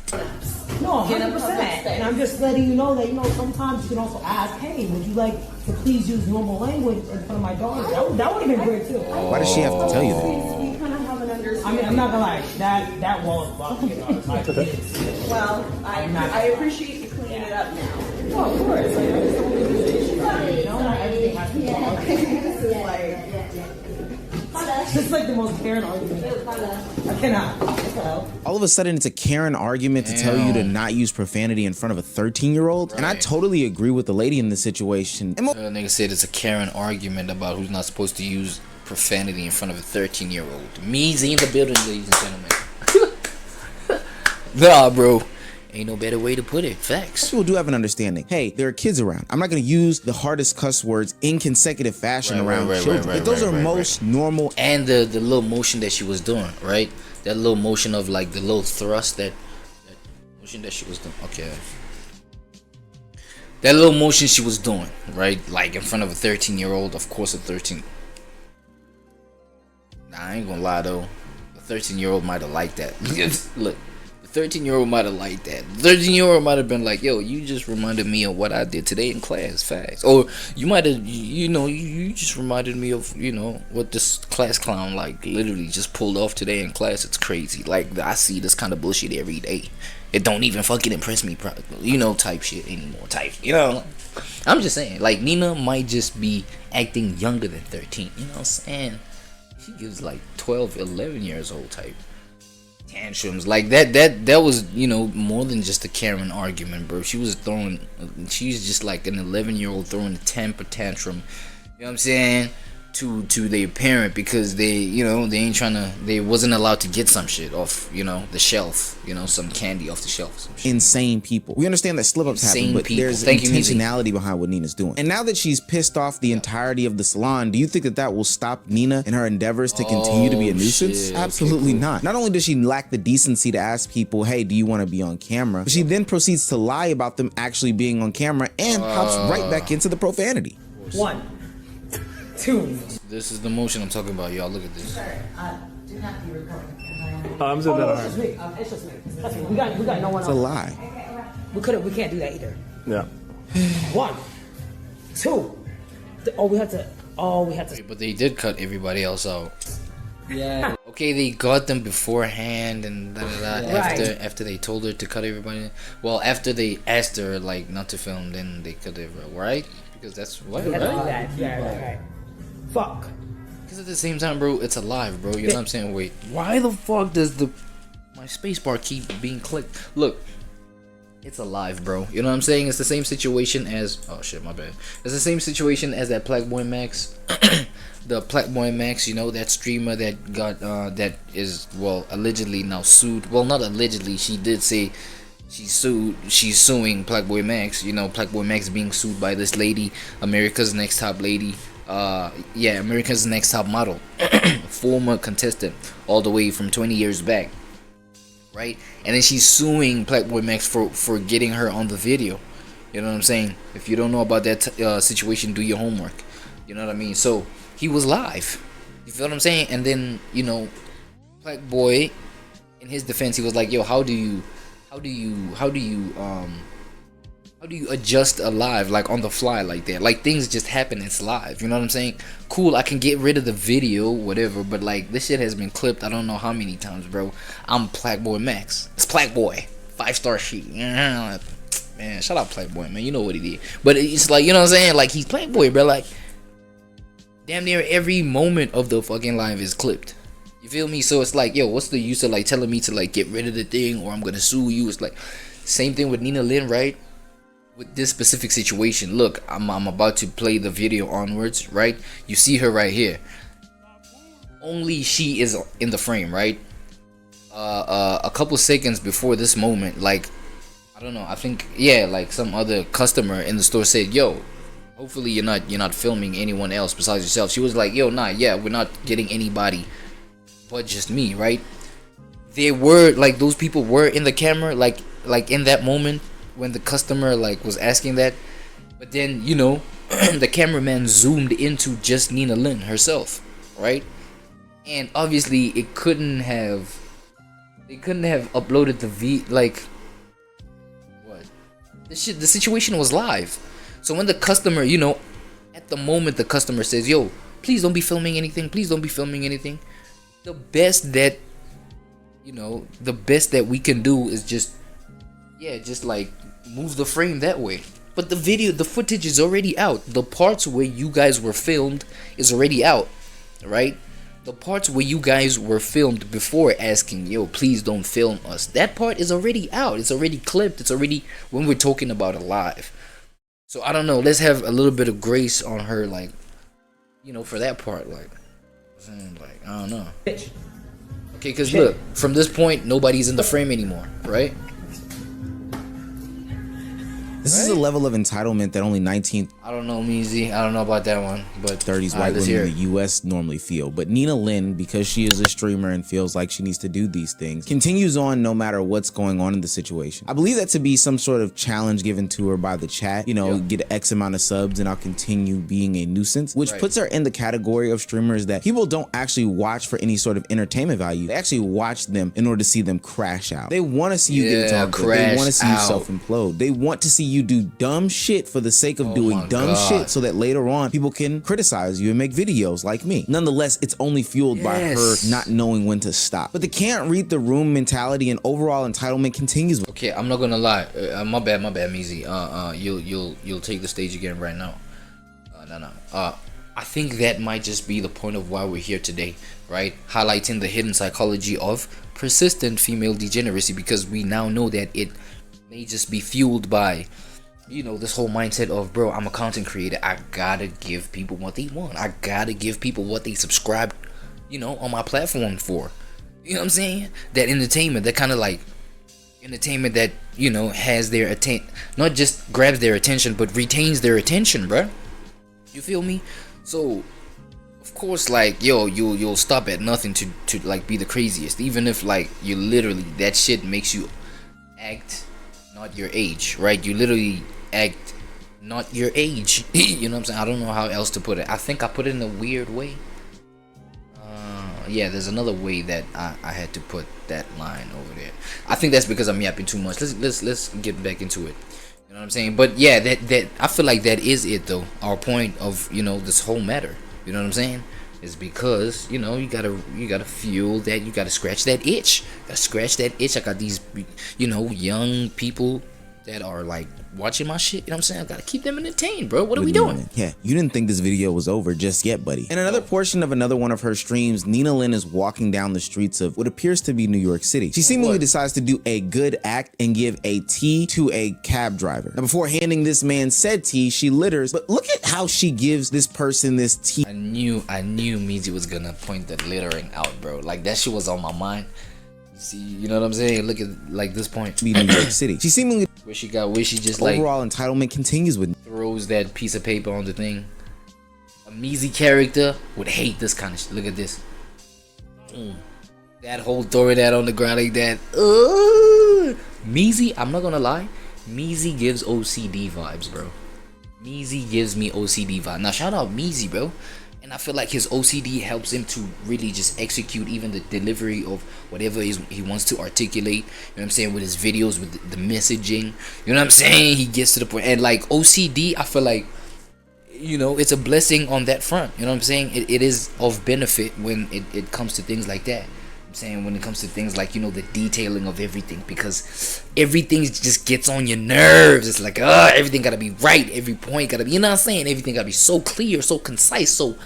[SPEAKER 17] no, 100%. And I'm just letting you know that, sometimes you can also ask, hey, would you like to please use normal language in front of my daughter? That would have been great, too.
[SPEAKER 19] Why does she have to tell you that?
[SPEAKER 13] We kind of have an understanding.
[SPEAKER 17] I mean, I'm not gonna lie, that wall is bugging,
[SPEAKER 13] Well, I appreciate you cleaning it up now.
[SPEAKER 17] Oh, of course. Like, I just don't want to do this. Not everything has to be
[SPEAKER 13] This is like...
[SPEAKER 17] It's like the most Karen argument. I cannot.
[SPEAKER 19] All of a sudden, it's a Karen argument to tell you to not use profanity in front of a 13-year-old. And I totally agree with the lady in this situation.
[SPEAKER 3] Nigga said it's a Karen argument about who's not supposed to use profanity in front of a 13-year-old. Me's in the building, ladies and gentlemen. Nah, bro. Ain't no better way to put it. Facts.
[SPEAKER 19] People do have an understanding. Hey, there are kids around. I'm not going to use the hardest cuss words in consecutive fashion around children. But those are most normal.
[SPEAKER 3] And the little motion that she was doing, right? That little motion of like the little thrust, that motion that she was doing. Okay. That little motion she was doing, right? Like in front of a 13-year-old. Of course, a 13. Nah, I ain't gonna lie though. A 13-year-old might have liked that. Look. 13-year-old might have liked that. 13-year-old might have been like, yo, you just reminded me of what I did today in class. Facts. Or you might have, you just reminded me of, what this class clown like literally just pulled off today in class. It's crazy. Like, I see this kind of bullshit every day. It don't even fucking impress me, type shit anymore. I'm just saying, like, Nina might just be acting younger than 13. You know what I'm saying? She gives like 12, 11 years old type tantrums like that was more than just a Karen argument, bro. She's just like an 11-year-old throwing a temper tantrum, you know what I'm saying, to their parent because they wasn't allowed to get some shit off the shelf, some candy off the shelf, some shit.
[SPEAKER 19] Insane people. We understand that slip-ups happen, but there's intentionality behind what Nina's doing. And now that she's pissed off the entirety of the salon, do you think that will stop Nina in her endeavors to continue to be a nuisance?
[SPEAKER 3] Shit.
[SPEAKER 19] Absolutely not. Not only does she lack the decency to ask people, hey, do you want to be on camera, but she then proceeds to lie about them actually being on camera and hops right back into the profanity.
[SPEAKER 17] 1, 2.
[SPEAKER 3] This is the motion I'm talking about, y'all. Look at this.
[SPEAKER 17] Do not be recording.
[SPEAKER 18] I'm saying that
[SPEAKER 17] it's just me. It's just me. That's me. We got no one else.
[SPEAKER 19] It's a lie.
[SPEAKER 17] We can't do that either.
[SPEAKER 18] Yeah.
[SPEAKER 17] 1, 2. We had to.
[SPEAKER 3] But they did cut everybody else out.
[SPEAKER 1] Yeah.
[SPEAKER 3] Okay, they got them beforehand and
[SPEAKER 17] Right.
[SPEAKER 3] after they told her to cut everybody. Well, after they asked her like not to film, then they cut everybody, right? Because that's what, right?
[SPEAKER 17] Right. Fuck.
[SPEAKER 3] Because at the same time, bro, it's alive, bro. You know what I'm saying? Wait, why the fuck does my spacebar keep being clicked? Look, it's alive, bro. You know what I'm saying? It's the same situation as my bad. It's the same situation as that Black Boy Max. The Black Boy Max, that streamer that got that is allegedly now sued. Well, not allegedly. She did say she's suing Plaque Max. You know, Plaque Max being sued by this lady, America's Next Top lady. Yeah, America's Next Top model, former contestant, all the way from 20 years back, right? And then she's suing Plaque Max for getting her on the video. You know what I'm saying? If you don't know about that situation, do your homework. You know what I mean? So he was live. You feel what I'm saying? And then, you know, Plaque Boy, in his defense, he was like, "Yo, how do you adjust a live, like on the fly like that? Like things just happen. It's live. You know what I'm saying? Cool. I can get rid of the video, whatever. But like this shit has been clipped. I don't know how many times, bro. I'm Plaque Boy Max. It's Plaque Boy. 5-star sheet. Man, shout out Plaque Boy, man. You know what he did. But it's like, you know what I'm saying? Like, he's Plaque Boy, bro. Like, damn near every moment of the fucking live is clipped. You feel me? So it's like, yo, what's the use of like telling me to like get rid of the thing or I'm gonna sue you? It's like, same thing with Nina Lynn, right? With this specific situation. Look, I'm about to play the video onwards, right? You see her right here. Only she is in the frame, right? A couple seconds before this moment, like, I don't know, I think, yeah, like some other customer in the store said, yo, hopefully you're not filming anyone else besides yourself. She was like, yo, nah, yeah, we're not getting anybody but just me, right? They were like, those people were in the camera, like in that moment when the customer like was asking that. But then, you know, the cameraman zoomed into just Nina Lynn herself, right? And obviously they couldn't have uploaded the the situation was live. So when the customer, you know, at the moment the customer says, yo, please don't be filming anything, please don't be filming anything, the best that, you know, the best that we can do is just like move the frame that way. But the video, the footage is already out. The parts where you guys were filmed is already out, right? The parts where you guys were filmed before asking, yo, please don't film us, that part is already out. It's already clipped. It's already when we're talking about it live. So I don't know. Let's have a little bit of grace on her, like, you know, for that part. Like I don't know. Okay, because look, from this point, nobody's in the frame anymore, right?
[SPEAKER 19] This is a level of entitlement that only 19th.
[SPEAKER 3] I don't know, Meezy. I don't know about that one, but
[SPEAKER 19] 30s white women in the U.S. normally feel. But Nina Lynn, because she is a streamer and feels like she needs to do these things, continues on no matter what's going on in the situation. I believe that to be some sort of challenge given to her by the chat. You know, get X amount of subs and I'll continue being a nuisance, which puts her in the category of streamers that people don't actually watch for any sort of entertainment value. They actually watch them in order to see them crash out. They want to see you get into conflict. They want to see you self-implode. They want to see you do dumb shit for the sake of doing dumb shit so that later on people can criticize you and make videos like me. Nonetheless, it's only fueled by her not knowing when to stop. But the can't read the room mentality and overall entitlement continues.
[SPEAKER 3] Okay, I'm not gonna lie. My bad, Meezy. You'll take the stage again right now. No. I think that might just be the point of why we're here today, right? Highlighting the hidden psychology of persistent female degeneracy, because we now know that it may just be fueled by, you know, this whole mindset of, bro, I'm a content creator, I gotta give people what they want, I gotta give people what they subscribe, you know, on my platform for. You know what I'm saying? That entertainment, that kind of like entertainment that, you know, has their attention, not just grabs their attention, but retains their attention, bro. You feel me? So of course, like, yo, you'll stop at nothing to like be the craziest, even if like you literally, that shit makes you act not your age, right? You literally act not your age. You know what I'm saying? I don't know how else to put it. I think I put it in a weird way. Yeah, there's another way that I had to put that line over there. I think that's because I'm yapping too much. Let's get back into it. You know what I'm saying? But yeah, that I feel like that is it though. Our point of, you know, this whole matter. You know what I'm saying? Is because, you know, you gotta fuel that, you gotta scratch that itch. Gotta scratch that itch. I got these, you know, young people that are like watching my shit. You know what I'm saying? I gotta keep them entertained, bro. What are we doing?
[SPEAKER 19] Yeah, you didn't think this video was over just yet, buddy. In another portion of another one of her streams, Nina Lynn is walking down the streets of what appears to be New York City. She seemingly decides to do a good act and give a tea to a cab driver. Now, before handing this man said tea, she litters, but look at how she gives this person this tea.
[SPEAKER 3] I knew Meezy was gonna point that littering out, bro. Like, that shit was on my mind.
[SPEAKER 1] See, you know what I'm saying? Look at like this point.
[SPEAKER 19] Be New York City. She seemingly
[SPEAKER 1] where she just
[SPEAKER 19] overall
[SPEAKER 1] like
[SPEAKER 19] entitlement continues with
[SPEAKER 1] throws that piece of paper on the thing. A Meezy character would hate this kind of shit. Look at this. That whole throwing that on the ground like that. Meezy, I'm not gonna lie. Meezy gives OCD vibes, bro. Meezy gives me OCD vibes. Now shout out Meezy, bro. And I feel like his OCD helps him to really just execute even the delivery of whatever he wants to articulate. You know what I'm saying? With his videos, with the messaging. You know what I'm saying? He gets to the point. And like OCD, I feel like, you know, it's a blessing on that front. You know what I'm saying? It is of benefit when it comes to things like that. I'm saying when it comes to things like, you know, the detailing of everything, because everything just gets on your nerves. It's like, everything gotta be right. Every point gotta be, you know what I'm saying? Everything gotta be so clear, so concise. So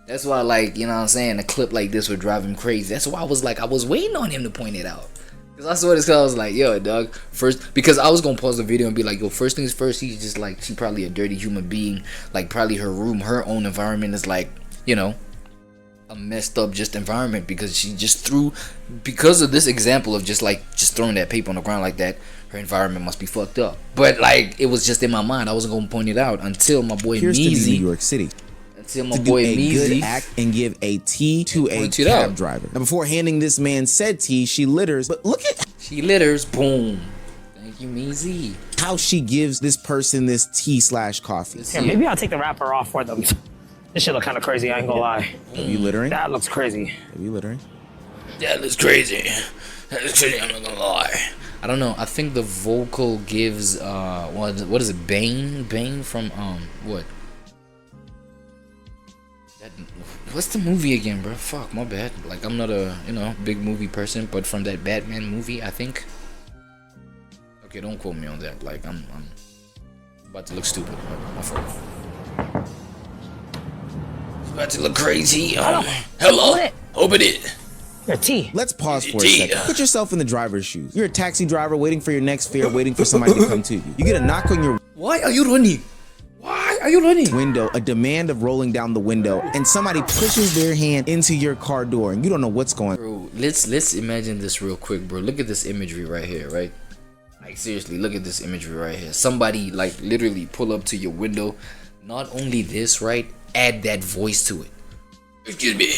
[SPEAKER 1] that's why, like, you know what I'm saying, a clip like this would drive him crazy. That's why I was like, I was waiting on him to point it out. Because I saw this guy, I was like, yo, dog, first, because I was gonna pause the video and be like, yo, first things first, he's just like, she probably a dirty human being. Like, probably her room, her own environment is like, you know, a messed up just environment, because she just threw, because of this example of just throwing that paper on the ground like that, her environment must be fucked up. But like, it was just in my mind. I wasn't gonna point it out until my boy Meezy,
[SPEAKER 19] New York City,
[SPEAKER 1] until my boy Meezy
[SPEAKER 19] good act and give a tea to a cab driver. Now before handing this man said tea, she litters. But look at,
[SPEAKER 1] she litters. Boom. Thank you, Meezy.
[SPEAKER 19] How she gives this person this tea/coffee.
[SPEAKER 17] Yeah, maybe I'll take the wrapper off for them. This shit look kind of crazy, I ain't gonna lie.
[SPEAKER 19] Are you littering?
[SPEAKER 17] That looks crazy.
[SPEAKER 19] Are you littering?
[SPEAKER 1] That looks crazy. That looks crazy, I'm not gonna lie. I don't know. I think the vocal gives what is it? Bane from what? What's the movie again, bro? Fuck, my bad. Like, I'm not a, you know, big movie person, but from that Batman movie, I think. Okay, don't quote me on that. Like, I'm about to look stupid. My fault. About to look crazy. Hello. Open it.
[SPEAKER 17] Your tea.
[SPEAKER 19] Let's pause for a second. Put yourself in the driver's shoes. You're a taxi driver waiting for your next fare, waiting for somebody to come to you. You get a knock on your
[SPEAKER 1] Why are you running? Why are you running?
[SPEAKER 19] Window, a demand of rolling down the window, and somebody pushes their hand into your car door, and you don't know what's going on.
[SPEAKER 1] Bro, let's imagine this real quick, bro. Look at this imagery right here, right? Like, seriously, look at this imagery right here. Somebody, like, literally pull up to your window. Not only this, right? Add that voice to it. Excuse me.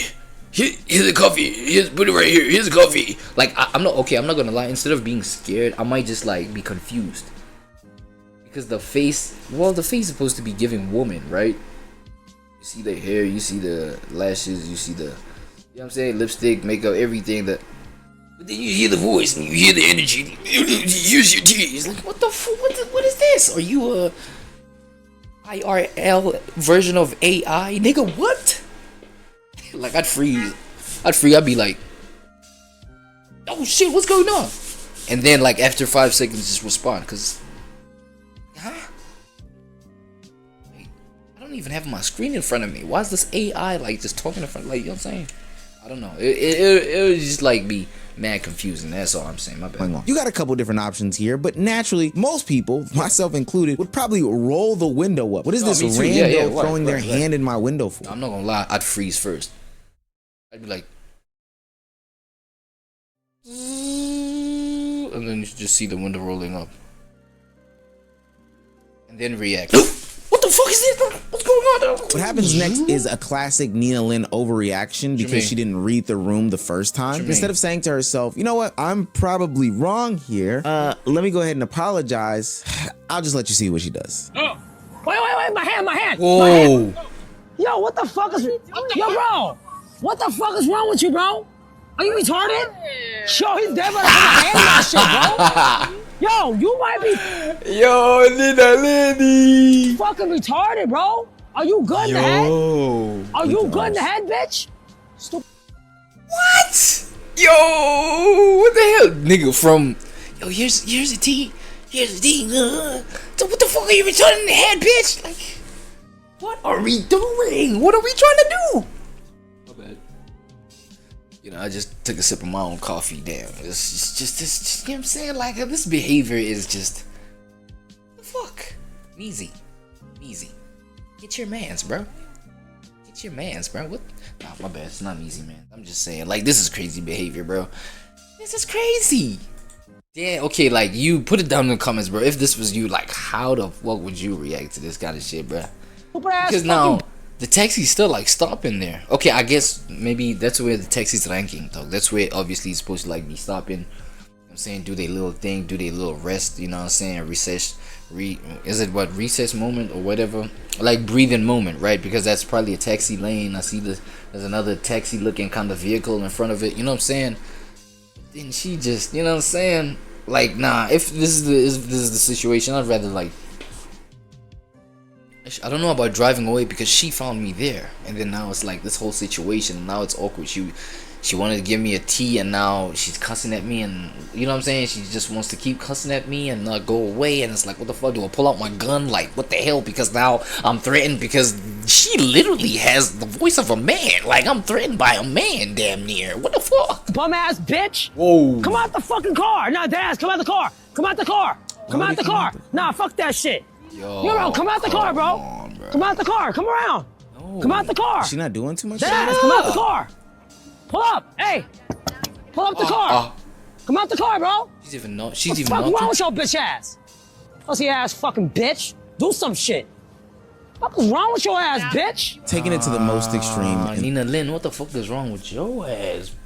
[SPEAKER 1] Here's a coffee. Put it right here. Here's a coffee. Like, I'm not gonna lie. Instead of being scared, I might just like be confused. Because the face is supposed to be giving woman, right? You see the hair, you see the lashes, you see the, you know what I'm saying, lipstick, makeup, everything. But then you hear the voice and you hear the energy. Use your tea. It's like, what the fuck? What is this? Are you a IRL version of AI, nigga? What? Like, I'd freeze. I'd be like, oh shit, what's going on? And then like after 5 seconds, just respond, cause wait, I don't even have my screen in front of me. Why is this AI like just talking in front? Like, you know what I'm saying? I don't know. It would just like be mad confusing. That's all I'm saying. My bad.
[SPEAKER 19] You got a couple different options here, but naturally, most people, myself included, would probably roll the window up. What is this rando throwing their hand in my window for?
[SPEAKER 1] I'm not gonna lie. I'd freeze first. I'd be like, and then you just see the window rolling up, and then react. What the fuck is this? What's going on?
[SPEAKER 19] What happens next is a classic Nina Lynn overreaction because she didn't read the room the first time. Instead of saying to herself, you know what, I'm probably wrong here. Let me go ahead and apologize. I'll just let you see what she does.
[SPEAKER 17] Oh. Wait, my hand.
[SPEAKER 1] Whoa.
[SPEAKER 17] My hand. Yo, what the fuck is, yo, bro, what the fuck is wrong with you, bro? Are you retarded? Yo, he's dead by the hand in that shit, bro. Yo, you might be.
[SPEAKER 1] Yo, Nina Lenny.
[SPEAKER 17] Fucking retarded, bro. Are you good in the head? Are you good in the head, bitch? Stupid.
[SPEAKER 1] What? Yo, what the hell, nigga? From yo, here's a T. Here's a D. So what the fuck are you retarded in the head, bitch? Like, what are we doing? What are we trying to do? My bad. You know, I just took a sip of my own coffee. Damn, it's just you know what I'm saying? Like, this behavior is just, what the fuck? Easy. Get your mans, bro. Get your mans, bro. What? Nah, my bad. It's not easy, man. I'm just saying, like, this is crazy behavior, bro. This is crazy. Yeah, okay, like, you put it down in the comments, bro. If this was you, like, how the fuck would you react to this kind of shit, bro? Because now the taxi's still like stopping there. Okay, I guess maybe that's where the taxi's ranking, though. That's where obviously it's supposed to like be stopping. You know what I'm saying, do their little thing, do their little rest. You know what I'm saying, recess moment or whatever, like breathing moment, right? Because that's probably a taxi lane. I see there's another taxi looking kind of vehicle in front of it. You know what I'm saying? Then she just, you know what I'm saying, like, nah. If this is the situation, I'd rather like. I don't know about driving away because she found me there, and then now it's like this whole situation. Now it's awkward. She wanted to give me a tea, and now she's cussing at me, and you know what I'm saying. She just wants to keep cussing at me and not go away. And it's like, what the fuck? Do I pull out my gun? Like, what the hell? Because now I'm threatened because she literally has the voice of a man. Like, I'm threatened by a man, damn near. What the fuck?
[SPEAKER 17] Bum ass bitch.
[SPEAKER 1] Whoa.
[SPEAKER 17] Come out the fucking car. Nah, Daz, come out the car. Come out the car. Come out the car. Nah, fuck that shit. Yo, come out the car, bro. Come out the car. Come around. No. Come out the car.
[SPEAKER 19] She not doing too much.
[SPEAKER 17] Daz, come out the car. Pull up. Hey. Pull up the car. Come out the car, bro.
[SPEAKER 1] She's even not.
[SPEAKER 17] What's wrong with your bitch ass? Pussy ass fucking bitch. Do some shit. What's wrong with your ass, bitch?
[SPEAKER 19] Taking it to the most extreme.
[SPEAKER 1] Nina Lynn, what the fuck is wrong with your ass,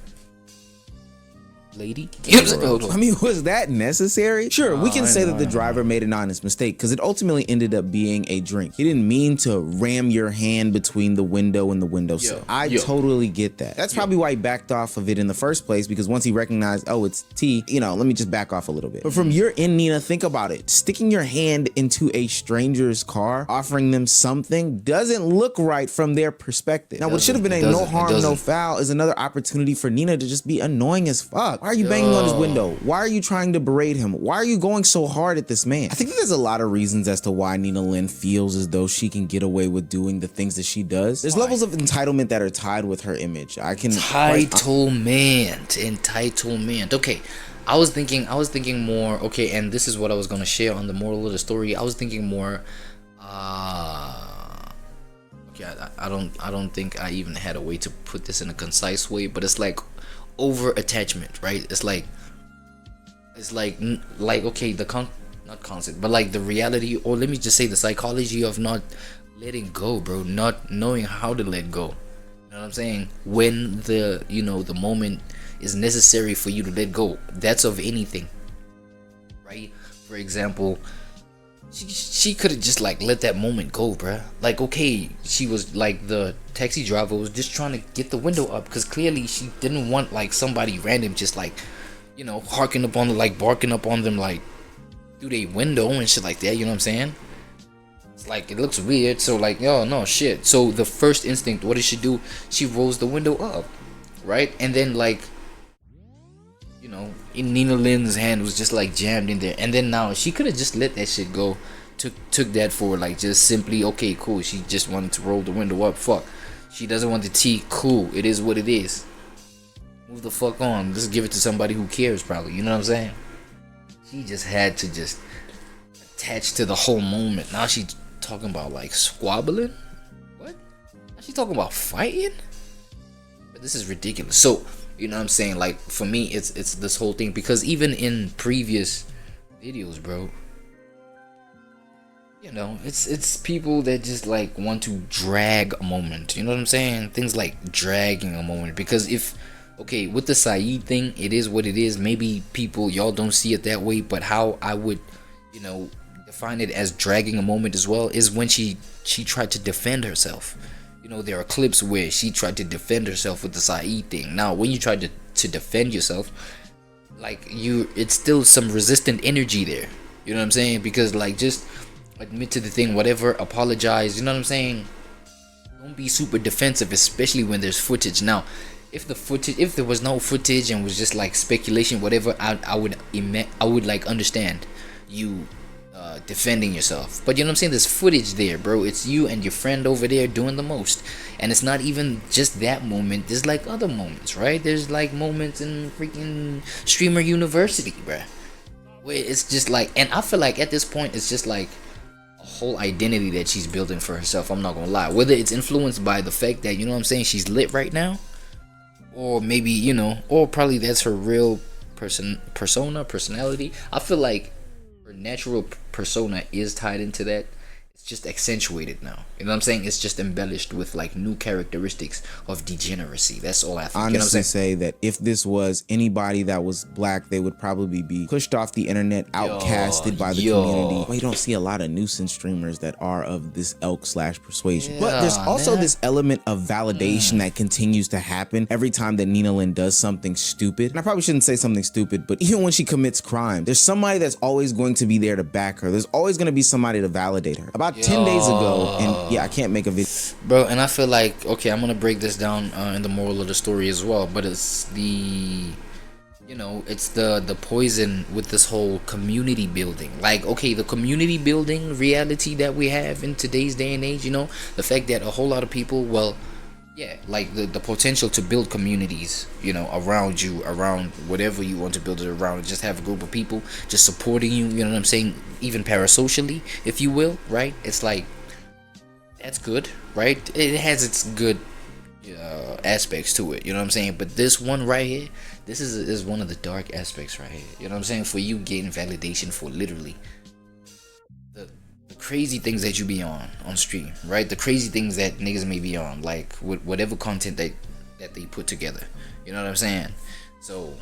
[SPEAKER 1] lady?
[SPEAKER 19] I mean, was that necessary? Sure, we can say that the driver made an honest mistake because it ultimately ended up being a drink. He didn't mean to ram your hand between the window and the windowsill. I totally get that. That's probably why he backed off of it in the first place, because once he recognized, oh, it's tea, you know, let me just back off a little bit. But from your end, Nina, think about it. Sticking your hand into a stranger's car, offering them something, doesn't look right from their perspective. Now, what should have been a no harm, no foul is another opportunity for Nina to just be annoying as fuck. Why are you banging on his window? Why are you trying to berate him? Why are you going so hard at this man? I think that there's a lot of reasons as to why Nina Lynn feels as though she can get away with doing the things that she does. There's levels of entitlement that are tied with her image.
[SPEAKER 1] Entitlement. Okay, I was thinking more. Okay, and this is what I was gonna share on the moral of the story. I was thinking more. Okay, I don't think I even had a way to put this in a concise way, but it's like over attachment, right? It's like okay, not concept, but like the reality, or let me just say the psychology of not letting go, bro, not knowing how to let go. You know what I'm saying? When the moment is necessary for you to let go, that's of anything, right? For example, she could have just like let that moment go, bruh. Like, okay, she was like, the taxi driver was just trying to get the window up because clearly she didn't want like somebody random just like, you know, barking up on them like through their window and shit like that. You know what I'm saying? It's like, it looks weird. So like, yo, no shit. So the first instinct, what did she do? She rolls the window up, right? And then like, you know, Nina Lynn's hand was just like jammed in there, and then now she could have just let that shit go, took that for like just simply, okay, cool, she just wanted to roll the window up, fuck, she doesn't want the tea, cool, it is what it is, move the fuck on, just give it to somebody who cares, probably, you know what I'm saying? She just had to just attach to the whole moment. Now she's talking about like squabbling, what? Now she talking about fighting? But this is ridiculous. So you know what I'm saying? Like, for me, it's this whole thing, because even in previous videos, bro, you know, it's people that just like want to drag a moment. You know what I'm saying? Things like dragging a moment. Because okay, with the Saeed thing, it is what it is. Maybe y'all don't see it that way, but how I would, you know, define it as dragging a moment as well is when she tried to defend herself. You know, there are clips where she tried to defend herself with the Saeed thing. Now, when you try to defend yourself, like, it's still some resistant energy there. You know what I'm saying? Because like, just admit to the thing, whatever, apologize. You know what I'm saying? Don't be super defensive, especially when there's footage. Now, if there was no footage and was just like speculation, whatever, I would like understand you defending yourself. But you know what I'm saying, there's footage there, bro. It's you and your friend over there doing the most, and it's not even just that moment. There's like other moments, right? There's like moments in freaking Streamer University, bro, where it's just like, and I feel like at this point it's just like a whole identity that she's building for herself. I'm not gonna lie, whether it's influenced by the fact that, you know what I'm saying, she's lit right now, or maybe, you know, or probably that's her real
[SPEAKER 3] personality. I feel like her natural persona is tied into that. It's just accentuated now. You know what I'm saying? It's just embellished with like new characteristics of degeneracy. That's all I think.
[SPEAKER 19] Honestly,
[SPEAKER 3] you know what I'm saying?
[SPEAKER 19] say that if this was anybody that was black, they would probably be pushed off the internet, outcasted by the community. Well, you don't see a lot of nuisance streamers that are of this ilk/persuasion. But there's also this element of validation that continues to happen every time that Nina Lynn does something stupid. And I probably shouldn't say something stupid, but even when she commits crime, there's somebody that's always going to be there to back her. There's always going to be somebody to validate her. About 10 days ago, and yeah, I can't make a video.
[SPEAKER 3] Bro, and I feel like, okay, I'm gonna break this down in the moral of the story as well, but it's the, you know, it's the poison with this whole community building. Like, okay, the community building reality that we have in today's day and age, you know, the fact that a whole lot of people, well, yeah, like the potential to build communities, you know, around you, around whatever you want to build it around, just have a group of people just supporting you, you know what I'm saying, even parasocially, if you will, right? It's like, that's good, right? It has its good aspects to it, you know what I'm saying? But this one right here, this is one of the dark aspects right here, you know what I'm saying? For you getting validation for literally the crazy things that you be on stream, right? The crazy things that niggas may be on, like with whatever content that they put together, you know what I'm saying? So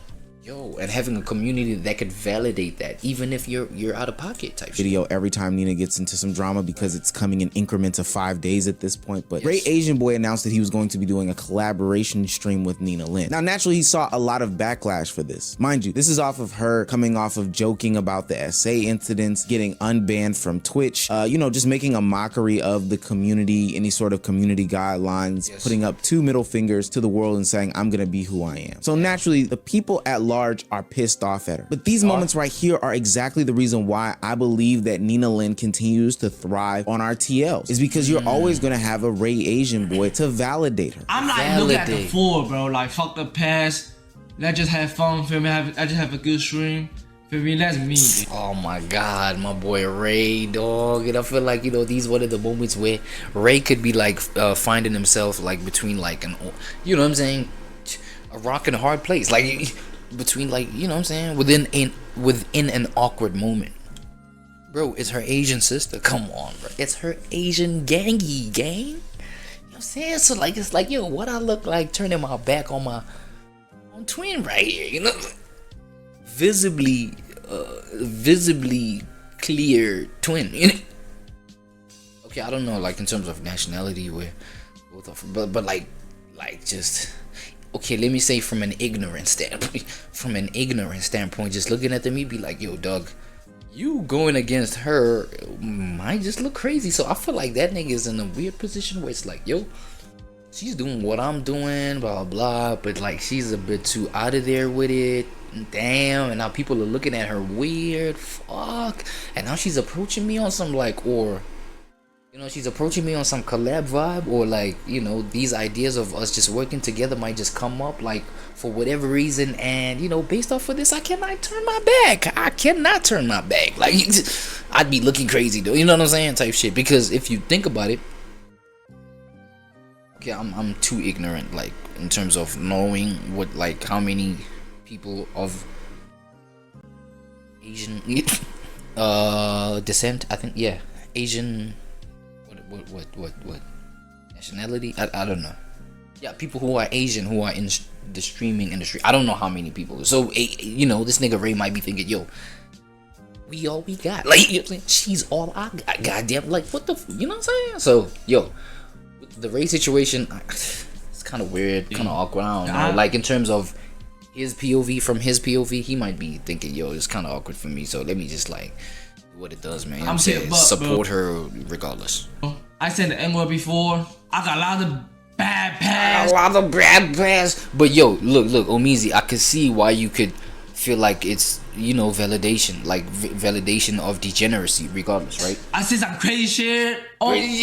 [SPEAKER 3] yo, and having a community that could validate that, even if you're out of pocket type
[SPEAKER 19] video every time Nina gets into some drama, because it's coming in increments of 5 days at this point. But Ray Asian Boy announced that he was going to be doing a collaboration stream with Nina Lynn. Now, naturally, he saw a lot of backlash for this. Mind you, this is off of her coming off of joking about the SA incidents, getting unbanned from Twitch, you know, just making a mockery of the community, any sort of community guidelines, putting up 2 middle fingers to the world and saying, I'm gonna be who I am. So naturally, the people at large are pissed off at her. But these moments right here are exactly the reason why I believe that Nina Lynn continues to thrive on our TLs. Is because you're always gonna have a Ray Asian Boy to validate her.
[SPEAKER 17] I'm not looking at the full, bro. Like, fuck the past. Let's just have fun, feel me? I just have a good stream. Feel me? That's me.
[SPEAKER 3] Oh my god, my boy Ray, dog. And I feel like, you know, these one of the moments where Ray could be like finding himself like between like an, you know what I'm saying, a rock and a hard place. Like between, like, you know what I'm saying, within an awkward moment. Bro, it's her Asian sister. Come on, bro. It's her Asian gangy gang. You know what I'm saying? So like, it's like, yo, what I look like turning my back on my twin right here, you know? Visibly clear twin, you know? Okay, I don't know, like in terms of nationality, where both of them, but like just, okay, let me say from an ignorant standpoint, just looking at them, you'd be like, yo, Doug, you going against her might just look crazy. So I feel like that nigga is in a weird position where it's like, yo, she's doing what I'm doing, blah blah, but like she's a bit too out of there with it. Damn, and now people are looking at her weird. Fuck. And now she's approaching me on some like, or you know, she's approaching me on some collab vibe, or like, you know, these ideas of us just working together might just come up like for whatever reason, and you know, based off of this, I cannot turn my back. Like, I'd be looking crazy though, you know what I'm saying, type shit. Because if you think about it, okay, I'm too ignorant, like in terms of knowing what, like how many people of Asian descent, I think, yeah, Asian, what nationality, I don't know, yeah, people who are Asian who are in the streaming industry, I don't know how many people. So you know, this nigga Ray might be thinking, yo, we all we got, like, you know what I'm saying, she's all I got, goddamn, like what the you know what I'm saying. So yo, with the Ray situation, it's kind of weird, kind of awkward. I don't know, like in terms of his POV, from his POV, he might be thinking, yo, it's kind of awkward for me, so let me just like do what it does, man. You know what I'm saying? Support her regardless.
[SPEAKER 17] I said the N-word before. I got a lot of bad pass.
[SPEAKER 3] But yo, look, Omizi, I could see why you could feel like it's, you know, validation, like validation of degeneracy, regardless, right?
[SPEAKER 17] I said some crazy shit. Almost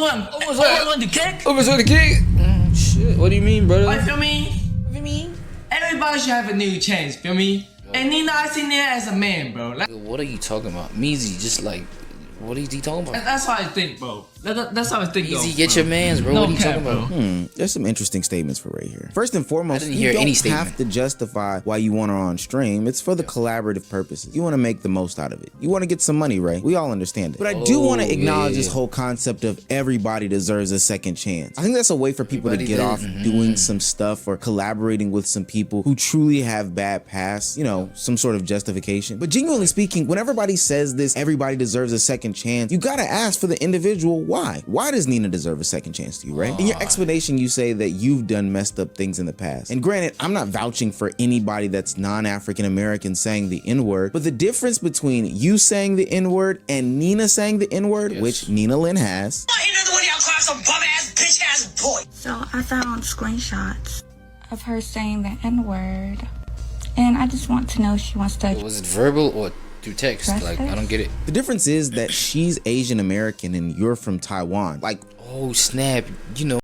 [SPEAKER 17] went to kick.
[SPEAKER 3] Shit, what do you mean, brother?
[SPEAKER 17] Like, feel me? Everybody should have a new chance, feel me? And Nina, I seen there as a man, bro. Like,
[SPEAKER 3] what are you talking about? Meezy, just like, what is he talking about?
[SPEAKER 17] That's how I think, bro.
[SPEAKER 20] That's how I think.
[SPEAKER 1] Easy, get your mans, bro. What are you talking about?
[SPEAKER 19] There's some interesting statements for Ray here. First and foremost,
[SPEAKER 1] I didn't
[SPEAKER 19] you
[SPEAKER 1] hear
[SPEAKER 19] don't
[SPEAKER 1] any statement.
[SPEAKER 19] have to justify why you want her on stream. It's for the collaborative purposes. You want to make the most out of it. You want to get some money, Ray. We all understand it. But I do want to acknowledge this whole concept of everybody deserves a second chance. I think that's a way for people to get off doing some stuff or collaborating with some people who truly have bad past, you know, some sort of justification. But genuinely speaking, when everybody says this, everybody deserves a second chance, you gotta ask for the individual why. Why does Nina deserve a second chance to you, right? In your explanation, you say that you've done messed up things in the past. And granted, I'm not vouching for anybody that's non-African American saying the N-word, but the difference between you saying the N-word and Nina saying the N-word, which Nina Lynn has.
[SPEAKER 21] So I found screenshots of her saying the N-word, and I just want to know if she wants to.
[SPEAKER 1] Was it verbal or through text? Like, I don't get it.
[SPEAKER 19] The difference is that she's Asian American and you're from Taiwan. Like,
[SPEAKER 1] oh snap, you know.